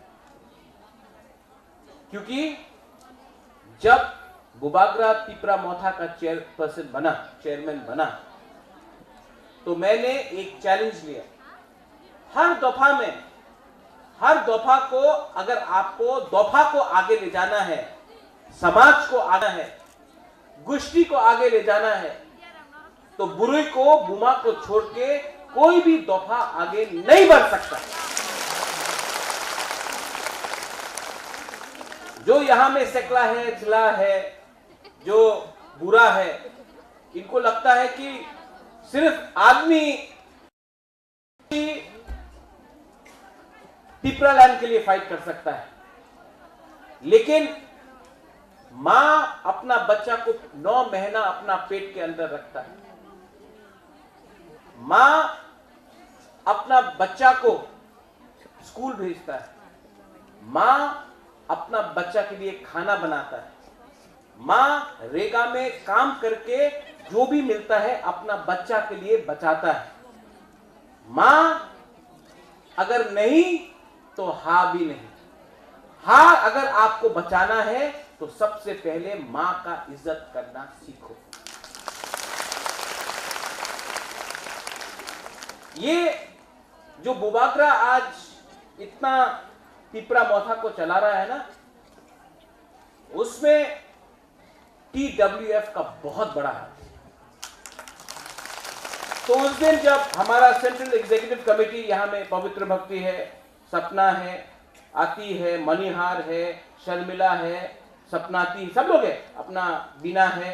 क्योंकि जब बुबागरा तिपरा मोथा का चेयरमैन बना, तो मैंने एक चैलेंज लिया। हर दफा को अगर आपको दफा को आगे ले जाना है, समाज को आना है, गुष्टी को आगे ले जाना है, तो बुरुई को, बुमा को छोड़ के कोई भी दफा आगे नहीं बढ़ सकता। जो यहां में सकला है, जिला है, जो बुरा है, इनको लगता है कि सिर्फ आदमी तिपरा लैंड के लिए फाइट कर सकता है, लेकिन मां अपना बच्चा को 9 महीना अपना पेट के अंदर रखता है। मां अपना बच्चा को स्कूल भेजता है। मां अपना बच्चा के लिए खाना बनाता है। मां रेगा में काम करके जो भी मिलता है अपना बच्चा के लिए बचाता है। मां अगर नहीं तो हा भी नहीं। हा अगर आपको बचाना है तो सबसे पहले मां का इज्जत करना सीखो। ये जो बुबागरा आज इतना तिपरा मोथा को चला रहा है ना, उसमें TWF का बहुत बड़ा हाथ। तो उस दिन जब हमारा सेंट्रल एग्जीक्यूटिव कमेटी यहां में पवित्र भक्ति है, सपना है, आती है, मणिहार है, शर्मिला है, सपनाती, सब लोग है, अपना बीना है,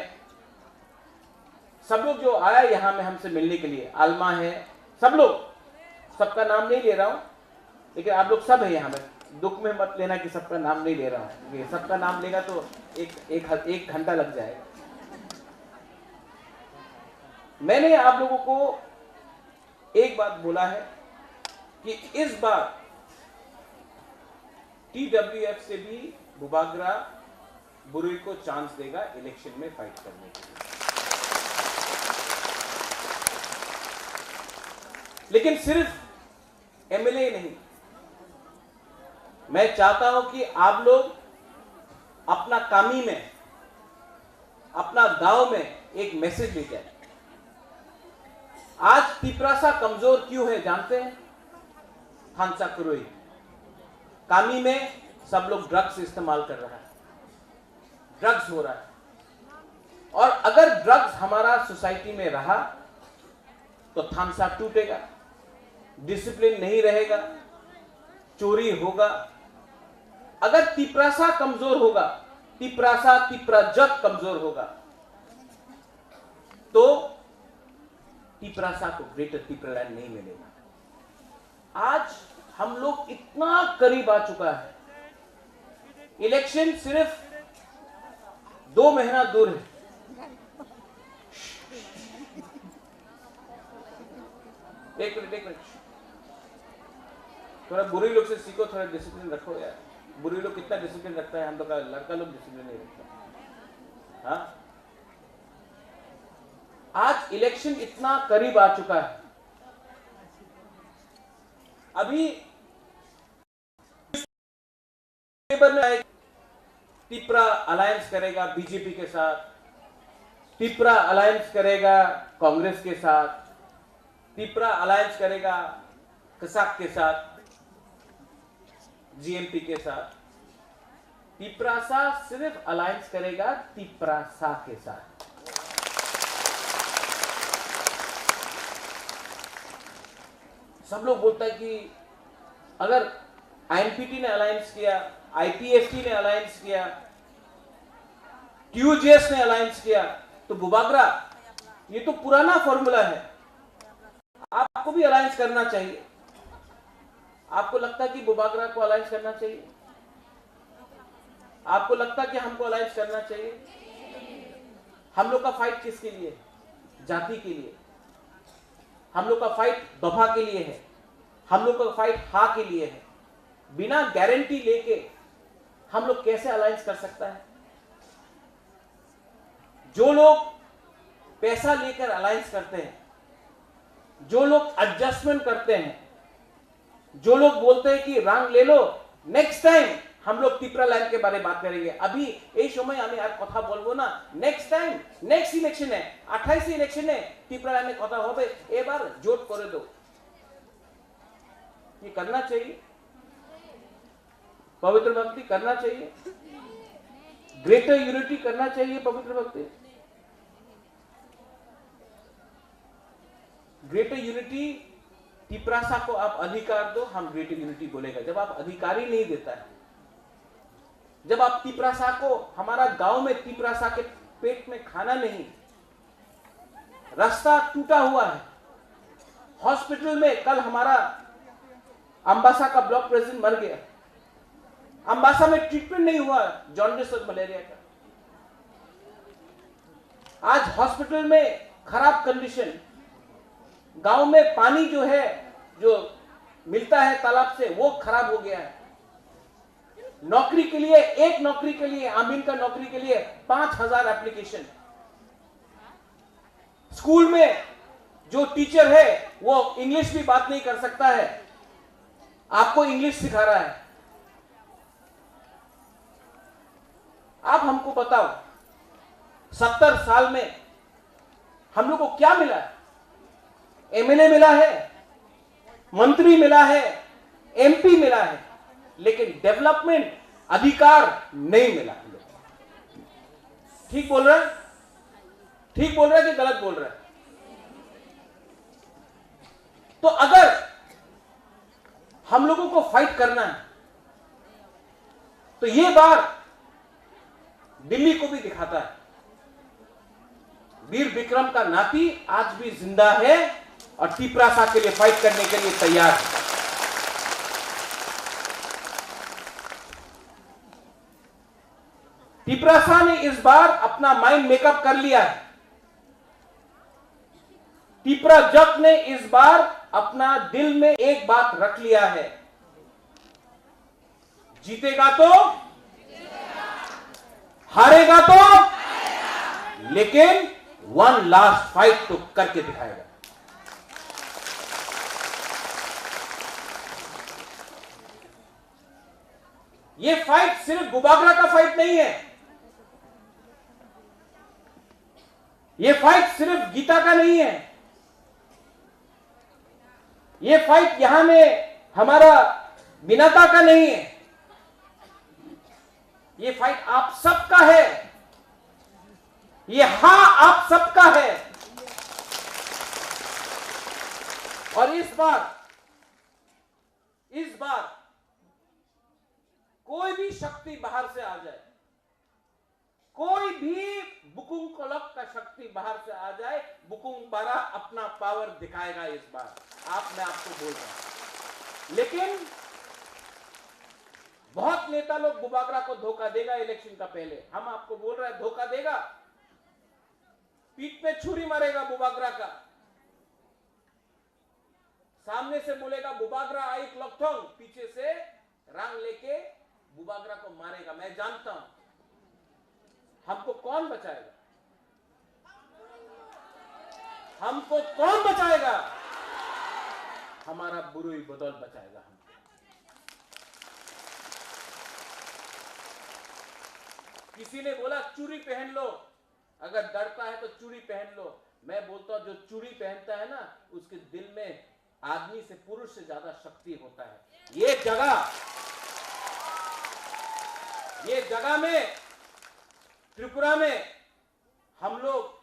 सब लोग जो आया यहां में हमसे मिलने के लिए, आलमा है, सब लोग, सबका नाम नहीं ले रहा हूं, लेकिन आप लोग सब है यहां में। दुख में मत लेना कि सबका नाम नहीं ले रहा हूं, ये सबका नाम लेगा तो एक घंटा लग जाएगा। मैंने आप लोगों को एक बात बोला है कि इस बार TWF से भी बुबागरा बुरुई को चांस देगा इलेक्शन में फाइट करने के लिए। लेकिन सिर्फ एमएलए नहीं, मैं चाहता हूं कि आप लोग अपना कामी में, अपना गांव में एक मैसेज ले जाए। आज तिपरासा कमजोर क्यों है जानते हैं? थानसा कुरुई कामी में सब लोग ड्रग्स इस्तेमाल कर रहा है, ड्रग्स हो रहा है, और अगर ड्रग्स हमारा सोसाइटी में रहा तो थानसा टूटेगा, डिसिप्लिन नहीं रहेगा, चोरी होगा। अगर तिपरासा कमजोर होगा, तिपराजक कमजोर होगा, तो तिपरासा को ग्रेटर तिपरालैंड नहीं मिलेगा। आज हम लोग इतना करीब आ चुका है, इलेक्शन सिर्फ 2 महीना दूर है। एक मिनट, थोड़ा बुरी लोग से सीखो, थोड़ा डिसिप्लिन रखो यार। बुरी लोग कितना डिसिप्लिन रखता है, हम लोग का लड़का लोग डिसिप्लिन नहीं रखता। हाँ, आज इलेक्शन इतना करीब आ चुका है। अभी में तिपरा अलायंस करेगा बीजेपी के साथ, तिपरा अलायंस करेगा कांग्रेस के साथ, तिपरा अलायंस करेगा कसाक के साथ, जीएमपी के साथ। तिपरासा सिर्फ अलायंस करेगा तिपरासा के साथ। सब लोग बोलता है कि अगर आईएनपीटी ने अलायंस किया, आईपीएफटी ने अलायंस किया, टीयूजेएस ने अलायंस किया, तो बुबागरा ये तो पुराना फॉर्मूला है, आपको भी अलायंस करना चाहिए। आपको लगता है कि बुबागरा को अलायंस करना चाहिए? आपको लगता है कि हमको अलायंस करना चाहिए? हम लोग का फाइट किसके लिए? जाति के लिए। हम लोग का फाइट दफा के लिए है, हम लोग का फाइट हा के लिए है। बिना गारंटी लेके हम लोग कैसे अलायंस कर सकता है? जो लोग पैसा लेकर अलायंस करते हैं, जो लोग एडजस्टमेंट करते हैं, जो लोग बोलते हैं कि रंग ले लो, नेक्स्ट टाइम हम लोग तिपरालैंड के बारे में बात करेंगे। अभी ये समय हमें यार कथा बोलबो ना, नेक्स्ट टाइम नेक्स्ट इलेक्शन है, 28 इलेक्शन है, तिपरालैंड में कथा होबे, एक बार जोट करे दो। ये करना चाहिए, पवित्र भक्ति करना चाहिए, ग्रेटर यूनिटी करना चाहिए। पवित्र भक्ति, ग्रेटर यूनिटी, तिपरासा को आप अधिकार दो, हम ग्रेटर यूनिटी बोलेगा। जब आप अधिकार ही नहीं देता है, जब आप तिपरासा को, हमारा गांव में तिपरासा के पेट में खाना नहीं, रास्ता टूटा हुआ है, हॉस्पिटल में कल हमारा अंबासा का ब्लॉक प्रेसिडेंट मर गया, अंबासा में ट्रीटमेंट नहीं हुआ जॉन्डिस और मलेरिया का। आज हॉस्पिटल में खराब कंडीशन, गांव में पानी जो है, जो मिलता है तालाब से, वो खराब हो गया है। नौकरी के लिए, एक नौकरी के लिए, आमीन का नौकरी के लिए 5000 एप्लीकेशन। स्कूल में जो टीचर है वो इंग्लिश भी बात नहीं कर सकता है, आपको इंग्लिश सिखा रहा है। आप हमको बताओ, 70 साल में हम लोग को क्या मिला है? एमएलए मिला है, मंत्री मिला है, एमपी मिला है, लेकिन डेवलपमेंट अधिकार नहीं मिला। ठीक बोल रहा है? ठीक बोल रहा है कि गलत बोल रहा है? तो अगर हम लोगों को फाइट करना है तो ये बार दिल्ली को भी दिखाता है, वीर विक्रम का नाती आज भी जिंदा है और तिपरासा के लिए फाइट करने के लिए तैयार है। तिपरासा ने इस बार अपना माइंड मेकअप कर लिया है। तिपराजक ने इस बार अपना दिल में एक बात रख लिया है, जीतेगा तो हारेगा तो, लेकिन वन लास्ट फाइट तो करके दिखाएगा। ये फाइट सिर्फ बुबागरा का फाइट नहीं है, ये फाइट सिर्फ गीता का नहीं है, ये फाइट यहां में हमारा बिनाता का नहीं है, ये फाइट आप सबका है, ये हां आप सबका है। और इस बार कोई भी शक्ति बाहर से आ जाए, कोई भी बुकुंग कोलक का शक्ति बाहर से आ जाए, बुकुंग बारा अपना पावर दिखाएगा इस बार। मैं आपको बोल रहा हूं। लेकिन बहुत नेता लोग बुबागरा को धोखा देगा इलेक्शन का पहले। हम आपको बोल रहे हैं धोखा देगा, पीठ पे छुरी मारेगा बुबागरा का, सामने से बोलेगा बुबागरा आई क्लॉकथोंग, पीछे से रंग लेके बुबागरा को मारेगा। मैं जानता हूं हमको कौन बचाएगा, हमको कौन बचाएगा? हमारा बुरुई बदौल बचाएगा हमको। किसी ने बोला चूड़ी पहन लो, अगर डरता है तो चूड़ी पहन लो। मैं बोलता हूं जो चूड़ी पहनता है ना, उसके दिल में आदमी से, पुरुष से ज्यादा शक्ति होता है। ये जगह में त्रिपुरा में हम लोग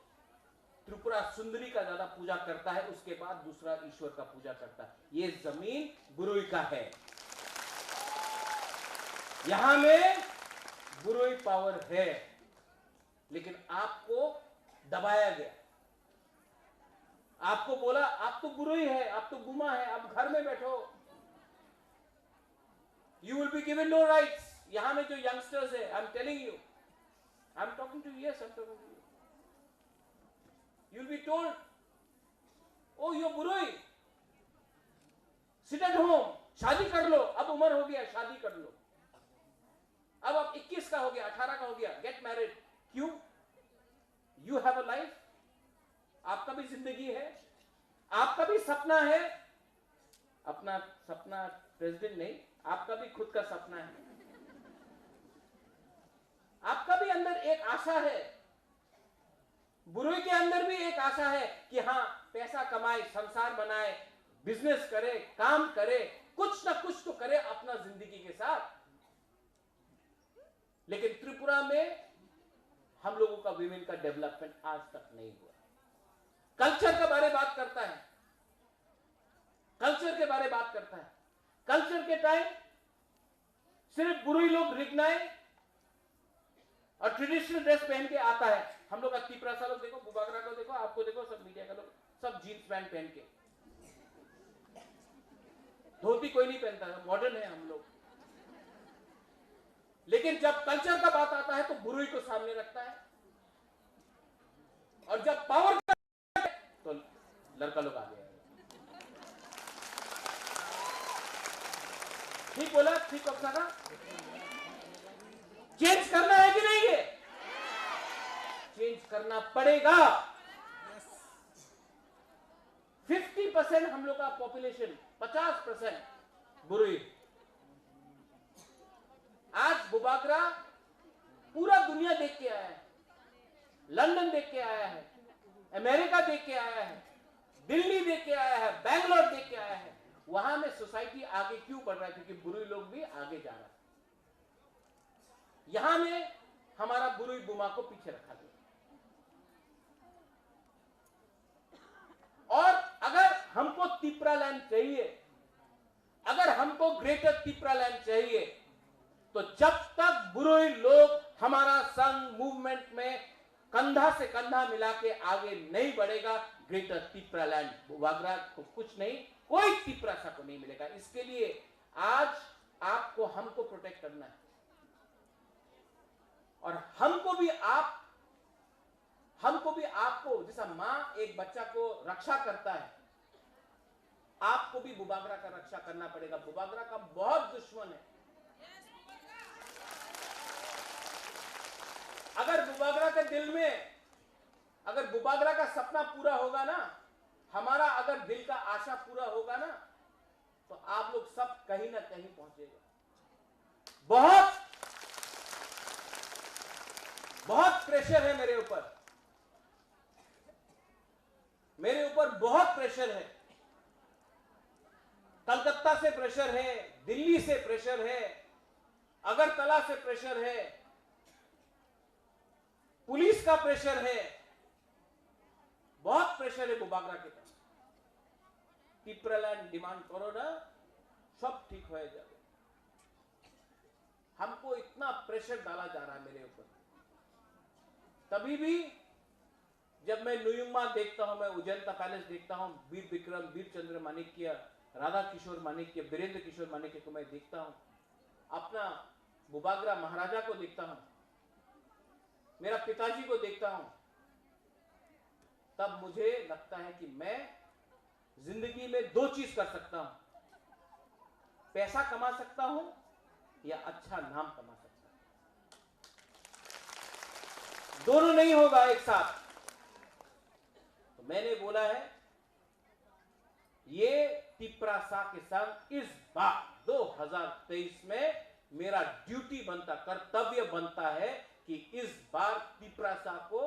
त्रिपुरा सुंदरी का ज्यादा पूजा करता है, उसके बाद दूसरा ईश्वर का पूजा करता है। ये जमीन बुरुई का है, यहां में बुरुई पावर है, लेकिन आपको दबाया गया। आपको बोला आप तो बुरुई है, आप तो गुमा है, आप घर में बैठो, you will be given no rights. यहां में जो यंगस्टर्स है, I am telling you, I am talking to yes, I am talking to you, you will be told oh you बुरुई, सिट एट होम, शादी कर लो, अब उम्र हो गया, शादी कर लो। अब आप 21 का हो गया, 18 का हो गया, गेट मैरिड। क्यों? यू हैव अ लाइफ, आपका भी जिंदगी है, आपका भी सपना है। अपना सपना प्रेसिडेंट नहीं, आपका भी खुद का सपना है, आपका भी अंदर एक आशा है, बुरुई के अंदर भी एक आशा है कि हां पैसा कमाए, संसार बनाए, बिजनेस करे, काम करे, कुछ ना कुछ तो करे अपना जिंदगी के साथ। लेकिन त्रिपुरा में हम लोगों का विमेन का डेवलपमेंट आज तक नहीं हुआ। कल्चर के बारे बात करता है, कल्चर के बारे बात करता है, कल्चर के टाइम सिर्फ बुरुई लोग रिगनाए और ट्रेडिशनल ड्रेस पहन के आता है। हम लोग तिपरासा लोग देखो, बुबागरा को देखो, आपको देखो, सब मीडिया का लोग सब जीन्स पैंट पहन के, धोती कोई नहीं पहनता है, मॉडर्न है हम लोग। लेकिन जब कल्चर का बात आता है तो बुरुई को सामने रखता है, और जब पावर का तो लड़का लोग आगे आए। ठीक बोला, ठीक अपना चेंज करना है कि नहीं? है चेंज करना पड़ेगा। 50% हम लोग का पॉपुलेशन, 50% बुरुई। आज बुबागरा पूरा दुनिया देख के आया है, लंदन देख के आया है, अमेरिका देख के आया है, दिल्ली देख के आया है, बैंगलोर देख के आया है। वहां में सोसाइटी आगे क्यों बढ़ रहा है? क्योंकि बुरुई लोग भी आगे जा रहा है। यहां में हमारा बुरुई बुमा को पीछे रखा गया। और अगर हमको तिपरा लैंड चाहिए, अगर हमको ग्रेटर तिपरा लैंड चाहिए, तो जब तक बुरुई लोग हमारा संघ मूवमेंट में कंधा से कंधा मिला के आगे नहीं बढ़ेगा, ग्रेटर तिपरा लैंड बुबागरा को कुछ नहीं, कोई तिपरासा को नहीं मिलेगा। इसके लिए आज आपको हमको प्रोटेक्ट करना है, और हमको भी आपको जैसा मां एक बच्चा को रक्षा करता है, आपको भी बुबागरा का रक्षा करना पड़ेगा। बुबागरा का बहुत दुश्मन है, अगर बुबागरा के दिल में, अगर बुबागरा का सपना पूरा होगा ना, हमारा अगर दिल का आशा पूरा होगा ना, तो आप लोग सब कहीं ना कहीं पहुंचेगा। बहुत प्रेशर है मेरे ऊपर, बहुत प्रेशर है। कलकत्ता से प्रेशर है, दिल्ली से प्रेशर है, अगरतला से प्रेशर है, पुलिस का प्रेशर है, बहुत प्रेशर है बुबागरा के पास। टिप्रालैंड डिमांड करो ना, सब ठीक हो जाए। हमको इतना प्रेशर डाला जा रहा है मेरे ऊपर। तभी भी जब मैं नुयुमा देखता हूं, मैं उजैनता पैलेस देखता हूं, वीर विक्रम, वीर चंद्र माणिक्य, राधा किशोर माणिक्य, वीरेंद्र किशोर माणिक्य को मैं देखता हूं, अपना बुबागरा महाराजा को देखता हूं, मेरा पिताजी को देखता हूं, तब मुझे लगता है कि मैं जिंदगी में दो चीज कर सकता हूं, पैसा कमा सकता हूं या अच्छा नाम कमा सकता हूं। दोनों नहीं होगा एक साथ। तो मैंने बोला है, ये टिप्रासा के संग इस बार 2023 में मेरा ड्यूटी बनता, कर्तव्य बनता है कि इस बार टिप्रासा को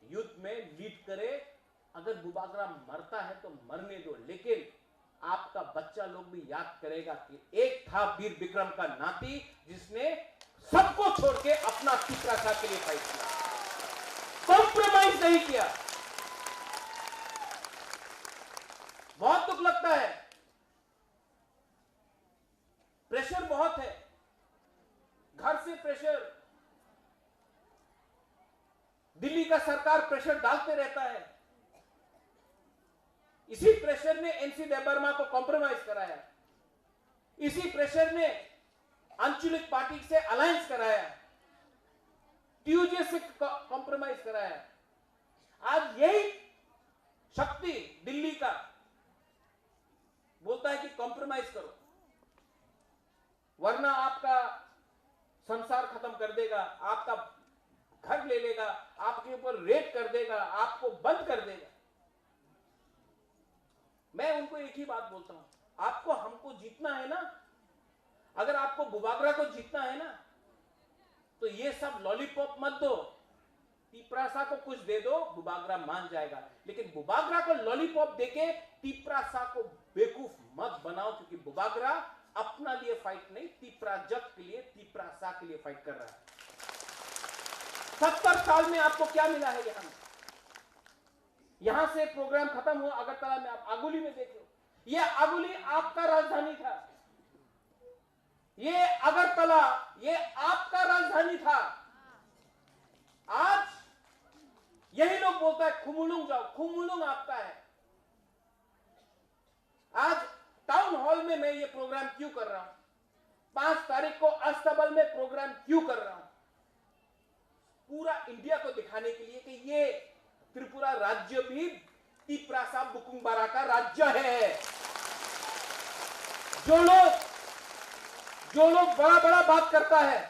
युद्ध में लीड करे। अगर बुबागरा मरता है तो मरने दो, लेकिन आपका बच्चा लोग भी याद करेगा कि एक था वीर विक्रम का नाती जिसने सबको छोड़ के अपना टिप्रासा के लिए फाइट किया, कॉम्प्रोमाइज नहीं किया। बहुत दुख लगता है, प्रेशर बहुत है, घर से प्रेशर, दिल्ली का सरकार प्रेशर डालते रहता है। इसी प्रेशर ने एनसी देबर्मा को कॉम्प्रोमाइज कराया, इसी प्रेशर ने आंचलिक पार्टी से अलायंस कराया, टीयूजे से कॉम्प्रोमाइज कराया। आज यही शक्ति दिल्ली का बोलता है कि कॉम्प्रोमाइज करो, वरना आपका संसार खत्म कर देगा, आपका घर ले लेगा, आपके ऊपर रेड कर देगा, आपको बंद कर देगा। मैं उनको एक ही बात बोलता हूं, आपको हमको जीतना है ना, अगर आपको बुबागरा को जीतना है ना, तो ये सब लॉलीपॉप मत दो, टिप्रासा को कुछ दे दो, बुबागरा मान जाएगा। लेकिन बुबागरा को लॉलीपॉप देके टिप्रासा को बेवकूफ मत बनाओ, क्योंकि बुबागरा अपना लिए फाइट नहीं, टिप्राजक के लिए, टिप्रासा के लिए फाइट कर रहा है। 70 साल में आपको क्या मिला है यहां से प्रोग्राम खत्म हुआ अगरतला में, आप आगुली में देख लो, ये आगुली आपका राजधानी था, ये अगरतला ये आपका राजधानी था। आज यही लोग बोलता है खुमुलुंग जाओ, खुमुलुंग आपका है। आज टाउन हॉल में मैं ये प्रोग्राम क्यों कर रहा हूं, 5 तारीख को अस्तबल में प्रोग्राम क्यों कर रहा हूं, पूरा इंडिया को दिखाने के लिए कि ये त्रिपुरा राज्य भी टिप्रासा बुकुंगबारा का राज्य है। जो लोग बड़ा बड़ा बात करता है,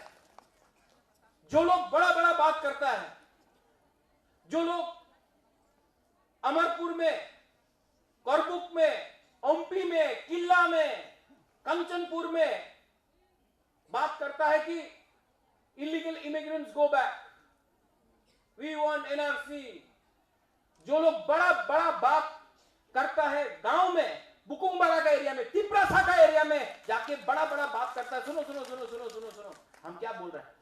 जो लोग बड़ा बड़ा बात करता है, जो लोग अमरपुर में, करबुक में, ओम्पी में, किल्ला में, कंचनपुर में बात करता है कि illegal immigrants go back, we want NRC, जो लोग बड़ा बड़ा बात करता है गांव में, बुकुंगबारा का एरिया में, टिप्रासा का एरिया में जाके बड़ा बड़ा बात करता है, सुनो सुनो सुनो सुनो सुनो सुनो हम क्या बोल रहे हैं,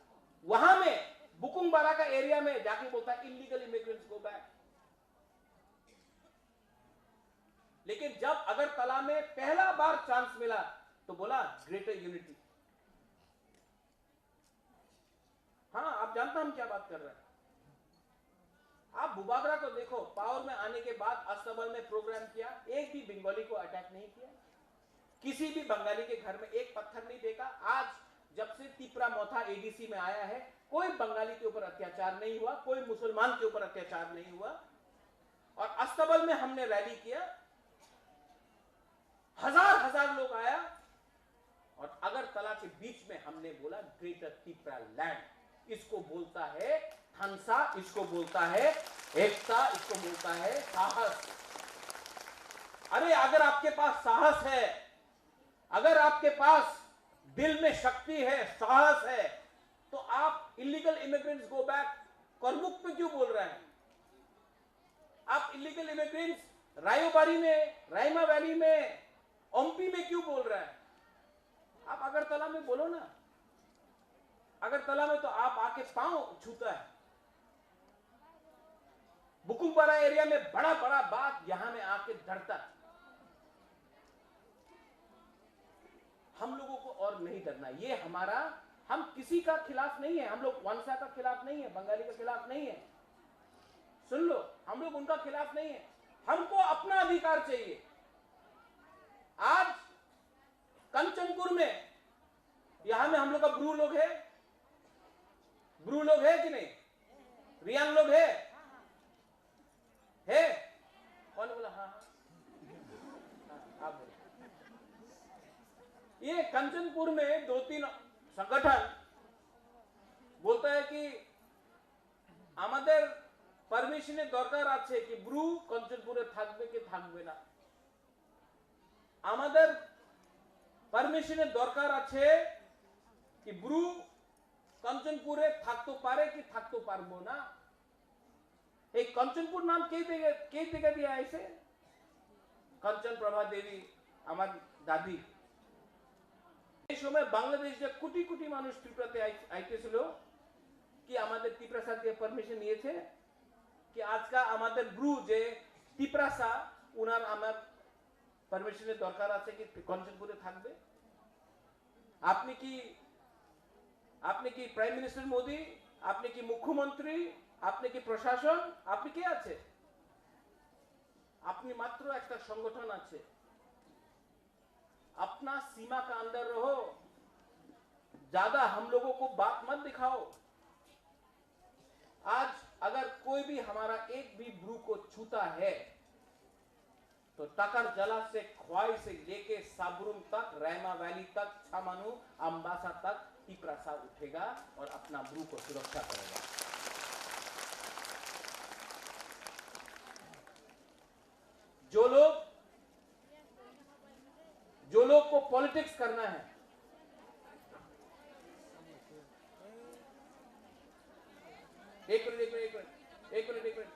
वहां में बुकुंगबारा का एरिया में जाके बोलता है इलीगल इमिग्रेंट्स गो बैक। लेकिन जब अगरतला में पहला बार चांस मिला तो बोला ग्रेटर यूनिटी। हाँ, आप जानते हैं हम क्या बात कर रहे हैं। आप बुबागरा को देखो, पावर में आने के बाद अस्तबल में प्रोग्राम किया, एक भी बंगाली को अटैक नहीं किया, किसी भी बंगाली के घर में एक पत्थर नहीं फेंका। आज जब से तिपरा मोथा एडीसी में आया है, कोई बंगाली के ऊपर अत्याचार नहीं हुआ, कोई मुसलमान के ऊपर अत्याचार नहीं हुआ। और अस्तबल में हमने रैली किया, हजार लोग आया, और अगरतला के बीच में हमने बोला ग्रेटर टिप्रा लैंड, इसको बोलता है थानसा इसको बोलता है एकता, इसको बोलता है साहस। अरे अगर आपके पास साहस है, अगर आपके पास दिल में शक्ति है, साहस है, तो आप इलीगल इमिग्रेंट्स गो बैक करमुक पे क्यों बोल रहे हैं? आप इलीगल इमिग्रेंट्स रायोबारी में, रायमा वैली में, ओम्पी में क्यों बोल रहे हैं? आप अगरतला में बोलो ना। अगरतला में तो आप आके पांव छूता है। बुकुमपारा एरिया में बड़ा बड़ा बात यहां में आके डरता है। हम लोगों को और नहीं डरना। ये हमारा, हम किसी का खिलाफ नहीं है, हम लोग वंशा का खिलाफ नहीं है, बंगाली का खिलाफ नहीं है। सुन लो, हम लोग उनका खिलाफ नहीं है। हमको अपना अधिकार चाहिए। आज कंचनपुर में, यहां में हम लोग का ब्रू लोग है, ब्रू लोग है कि नहीं? रियांग लोग है? कौन बोला? हाँ आप बोलो। ये कंचनपुर में 2-3 संगठन बोलता है कि আমাদের পারমিশনের দরকার আছে কি ব্রু কঞ্চনপুরে থাকবে কি থাকবে না। আমাদের পারমিশনের দরকার আছে কি ব্রু কঞ্চনপুরে থাকতে পারে কি থাকতে পারবো না। এই কঞ্চনপুর নাম কে থেকে দিয়া আইছে? कंचन प्रभा देवी আমার দাদি। এই সময় বাংলাদেশে কোটি কোটি মানুষ ত্রিপুরাতে আইতেছিল কি আমাদের ত্রিপুরা দিয়ে পারমিশন নিয়েছে কি আজকা আমাদের ব্রু যে ত্রিপুরা উনার আমার পারমিশনের দরকার আছে কি কঞ্চনপুরে থাকবে। আপনি কি প্রাইম মিনিস্টার মোদি, আপনি কি মুখ্যমন্ত্রী, আপনি কি প্রশাসন, আপনি কে আছে? আপনি মাত্র একটা সংগঠন আছে। अपना सीमा का अंदर रहो, ज्यादा हम लोगों को बात मत दिखाओ। आज अगर कोई भी हमारा एक भी ब्रू को छूता है तो टाकर जला से ख्वाई से लेके साबरुम तक, रैमा वैली तक, छामानू, अंबासा तक टिपरासा उठेगा और अपना ब्रू को सुरक्षा करेगा। जो लोग को पॉलिटिक्स करना है, एक मिनट,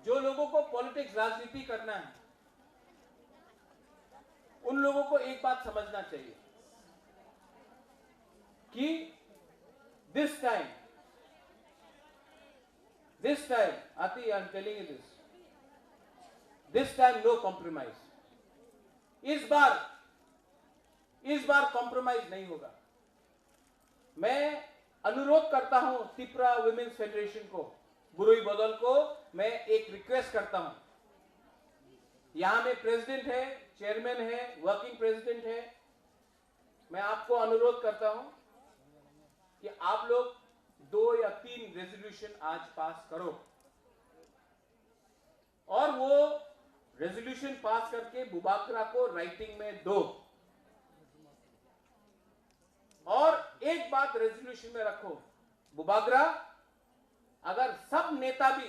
जो लोगों को पॉलिटिक्स राजनीति करना है, उन लोगों को एक बात समझना चाहिए कि this time, Ati, I am telling you this time no compromise. इस बार कॉम्प्रोमाइज नहीं होगा। मैं अनुरोध करता हूं त्रिपुरा वुमेन्स फेडरेशन को, बुरुई बदल को, मैं एक रिक्वेस्ट करता हूं। यहां में प्रेसिडेंट है, चेयरमैन है, वर्किंग प्रेसिडेंट है। मैं आपको अनुरोध करता हूं कि आप लोग 2 या 3 रेजोल्यूशन आज पास करो और वो रेजोल्यूशन पास करके बुबागरा को राइटिंग में दो। और एक बात रेजोल्यूशन में रखो, बुबागरा अगर सब नेता भी,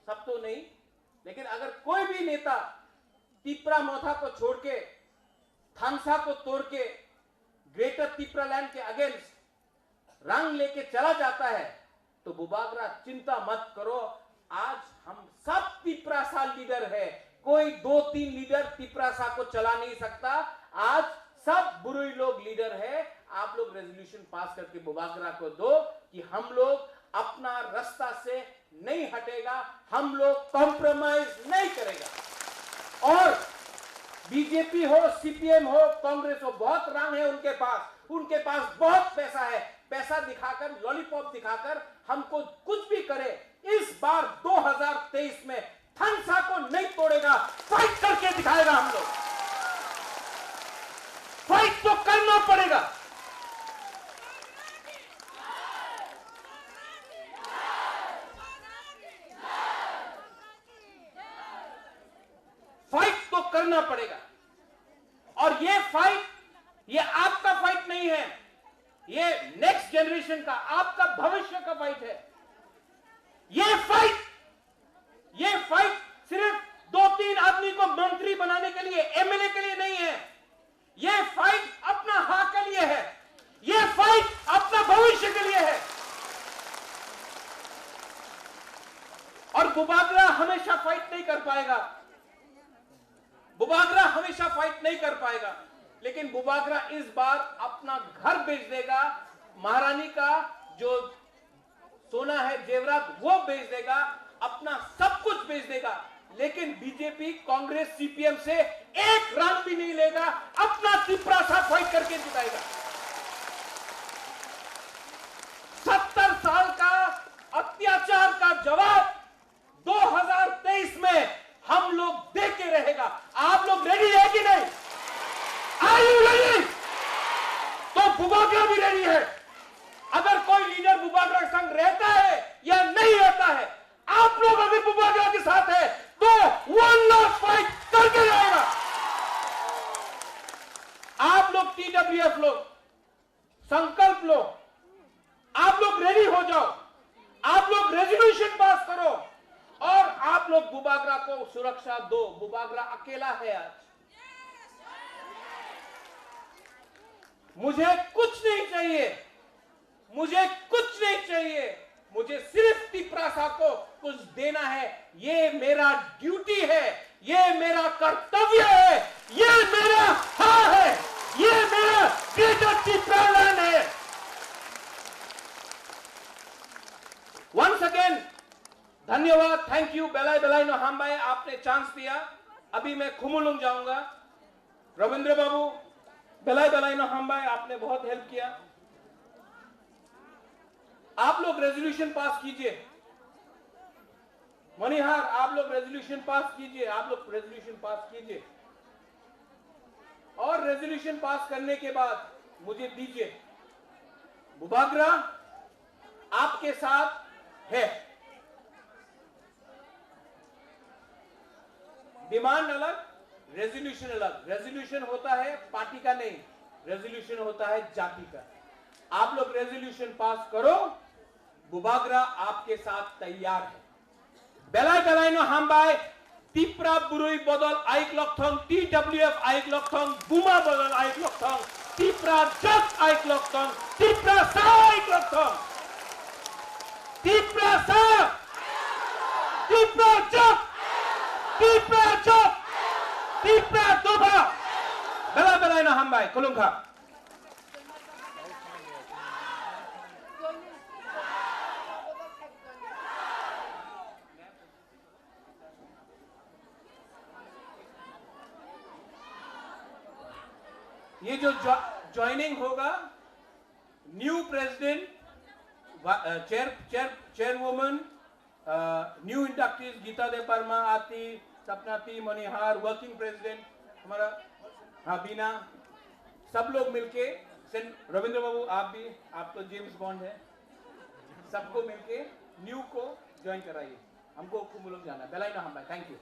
सब तो नहीं, लेकिन अगर कोई भी नेता तिप्रा मोथा को छोड़ के, थानसा को तोड़ के, ग्रेटर तिप्रा लैंड के अगेंस्ट रंग लेके चला जाता है तो बुबागरा चिंता मत करो। आज हम सब तिप्रासा लीडर है, कोई 2-3 लीडर तिप्रासा को चला नहीं सकता। आज सब बुरुई लोग लीडर है। आप लोग रेजोल्यूशन पास करके बुबागरा को दो कि हम लोग अपना रास्ता से नहीं हटेगा, हम लोग कॉम्प्रोमाइज नहीं करेगा। और बीजेपी हो, सीपीएम हो, कांग्रेस हो, बहुत रंग है उनके पास बहुत पैसा है। पैसा दिखाकर, लॉलीपॉप दिखाकर हमको कुछ भी करे। इस बार 2023 में थानसा को नहीं तोड़ेगा, फाइट करके दिखाएगा। हम लोग फाइट तो करना पड़ेगा। फाइट तो करना पड़ेगा। और ये फाइट, ये आपका फाइट नहीं है, ये नेक्स्ट जनरेशन का, आपका भविष्य का फाइट है। और बुबागरा हमेशा फाइट नहीं कर पाएगा, बुबागरा हमेशा फाइट नहीं कर पाएगा, लेकिन बुबागरा इस बार अपना घर बेच देगा, महारानी का जो सोना है जेवरात वो बेच देगा, अपना सब कुछ बेच देगा, लेकिन बीजेपी कांग्रेस सीपीएम से एक रन भी नहीं लेगा, अपना तिपरा सा फाइट करके जिताएगा। 70 साल का अत्याचार का जवाब 2023 में हम लोग दे के रहेगा। आप लोग रेडी है कि नहीं? Are you ready? तो बुबागरा भी रेडी है। अगर कोई लीडर बुबागरा के संग रहता है या नहीं रहता है, आप लोग अगर बुबागरा के साथ है तो वन लास्ट फाइट करके रहेगा। आप लोग टीडब्ल्यूएफ लोग संकल्प लो, आप लोग रेडी हो जाओ, आप लोग रेजोल्यूशन पास करो और आप लोग बुबागरा को सुरक्षा दो। बुबागरा अकेला है आज। मुझे कुछ नहीं चाहिए, मुझे कुछ नहीं चाहिए, मुझे सिर्फ तिपरासा को कुछ देना है। ये मेरा ड्यूटी है, ये मेरा कर्तव्य है, ये मेरा हाँ है, ये मेरा ग्रेटर तिपरालैंड है। वंस अगेन धन्यवाद, थैंक यू बेलाई बेलाई नो हाम्बाई, आपने चांस दिया। अभी मैं खुमुलुंग जाऊंगा। रविंद्र बाबू बेलाई बेलाई नो हाम्बाई, आपने बहुत हेल्प किया। आप लोग रेजोल्यूशन पास कीजिए। मणिहार आप लोग रेजोल्यूशन पास कीजिए, आप लोग रेजोल्यूशन पास कीजिए और रेजोल्यूशन पास करने के बाद मुझे दीजिए। बुबागरा आपके साथ है। डिमांड अलग, रेजोल्यूशन अलग। रेजोल्यूशन होता है पार्टी का नहीं, रेजोल्यूशन होता है जाति का। आप लोग रेजोल्यूशन पास करो, बुबागरा आपके साथ तैयार है। बेलाई बेलाई नो हाम्बाई तिप्रा बुरुई बदल आइक लक्थंग, टीडब्ल्यूएफ आइक लक्थंग, बुमा बदल आइक लक्थंग, तिप्रा जग आइक लक्थंग, तिप्रा सा आइक लक्थंग, तिप्रा सा, तिप्रा जग, तिप्रा जग, तिप्रा दोबा। बेलाई बेलाई नो हाम्बाई खुलुंखा। ये जो ज्वाइनिंग होगा, new president, chairwoman, new inductees Geeta दे परमा, आती, सपनाती, मणिहार, वर्किंग प्रेसिडेंट हमारा बीना, सब लोग मिलके, रविंद्र बाबू आप भी, आप तो जेम्स बॉन्ड है, सबको मिलके न्यू को ज्वाइन कराइए। हमको कुमुलुंग जाना है। बेलाई ना हम, थैंक यू।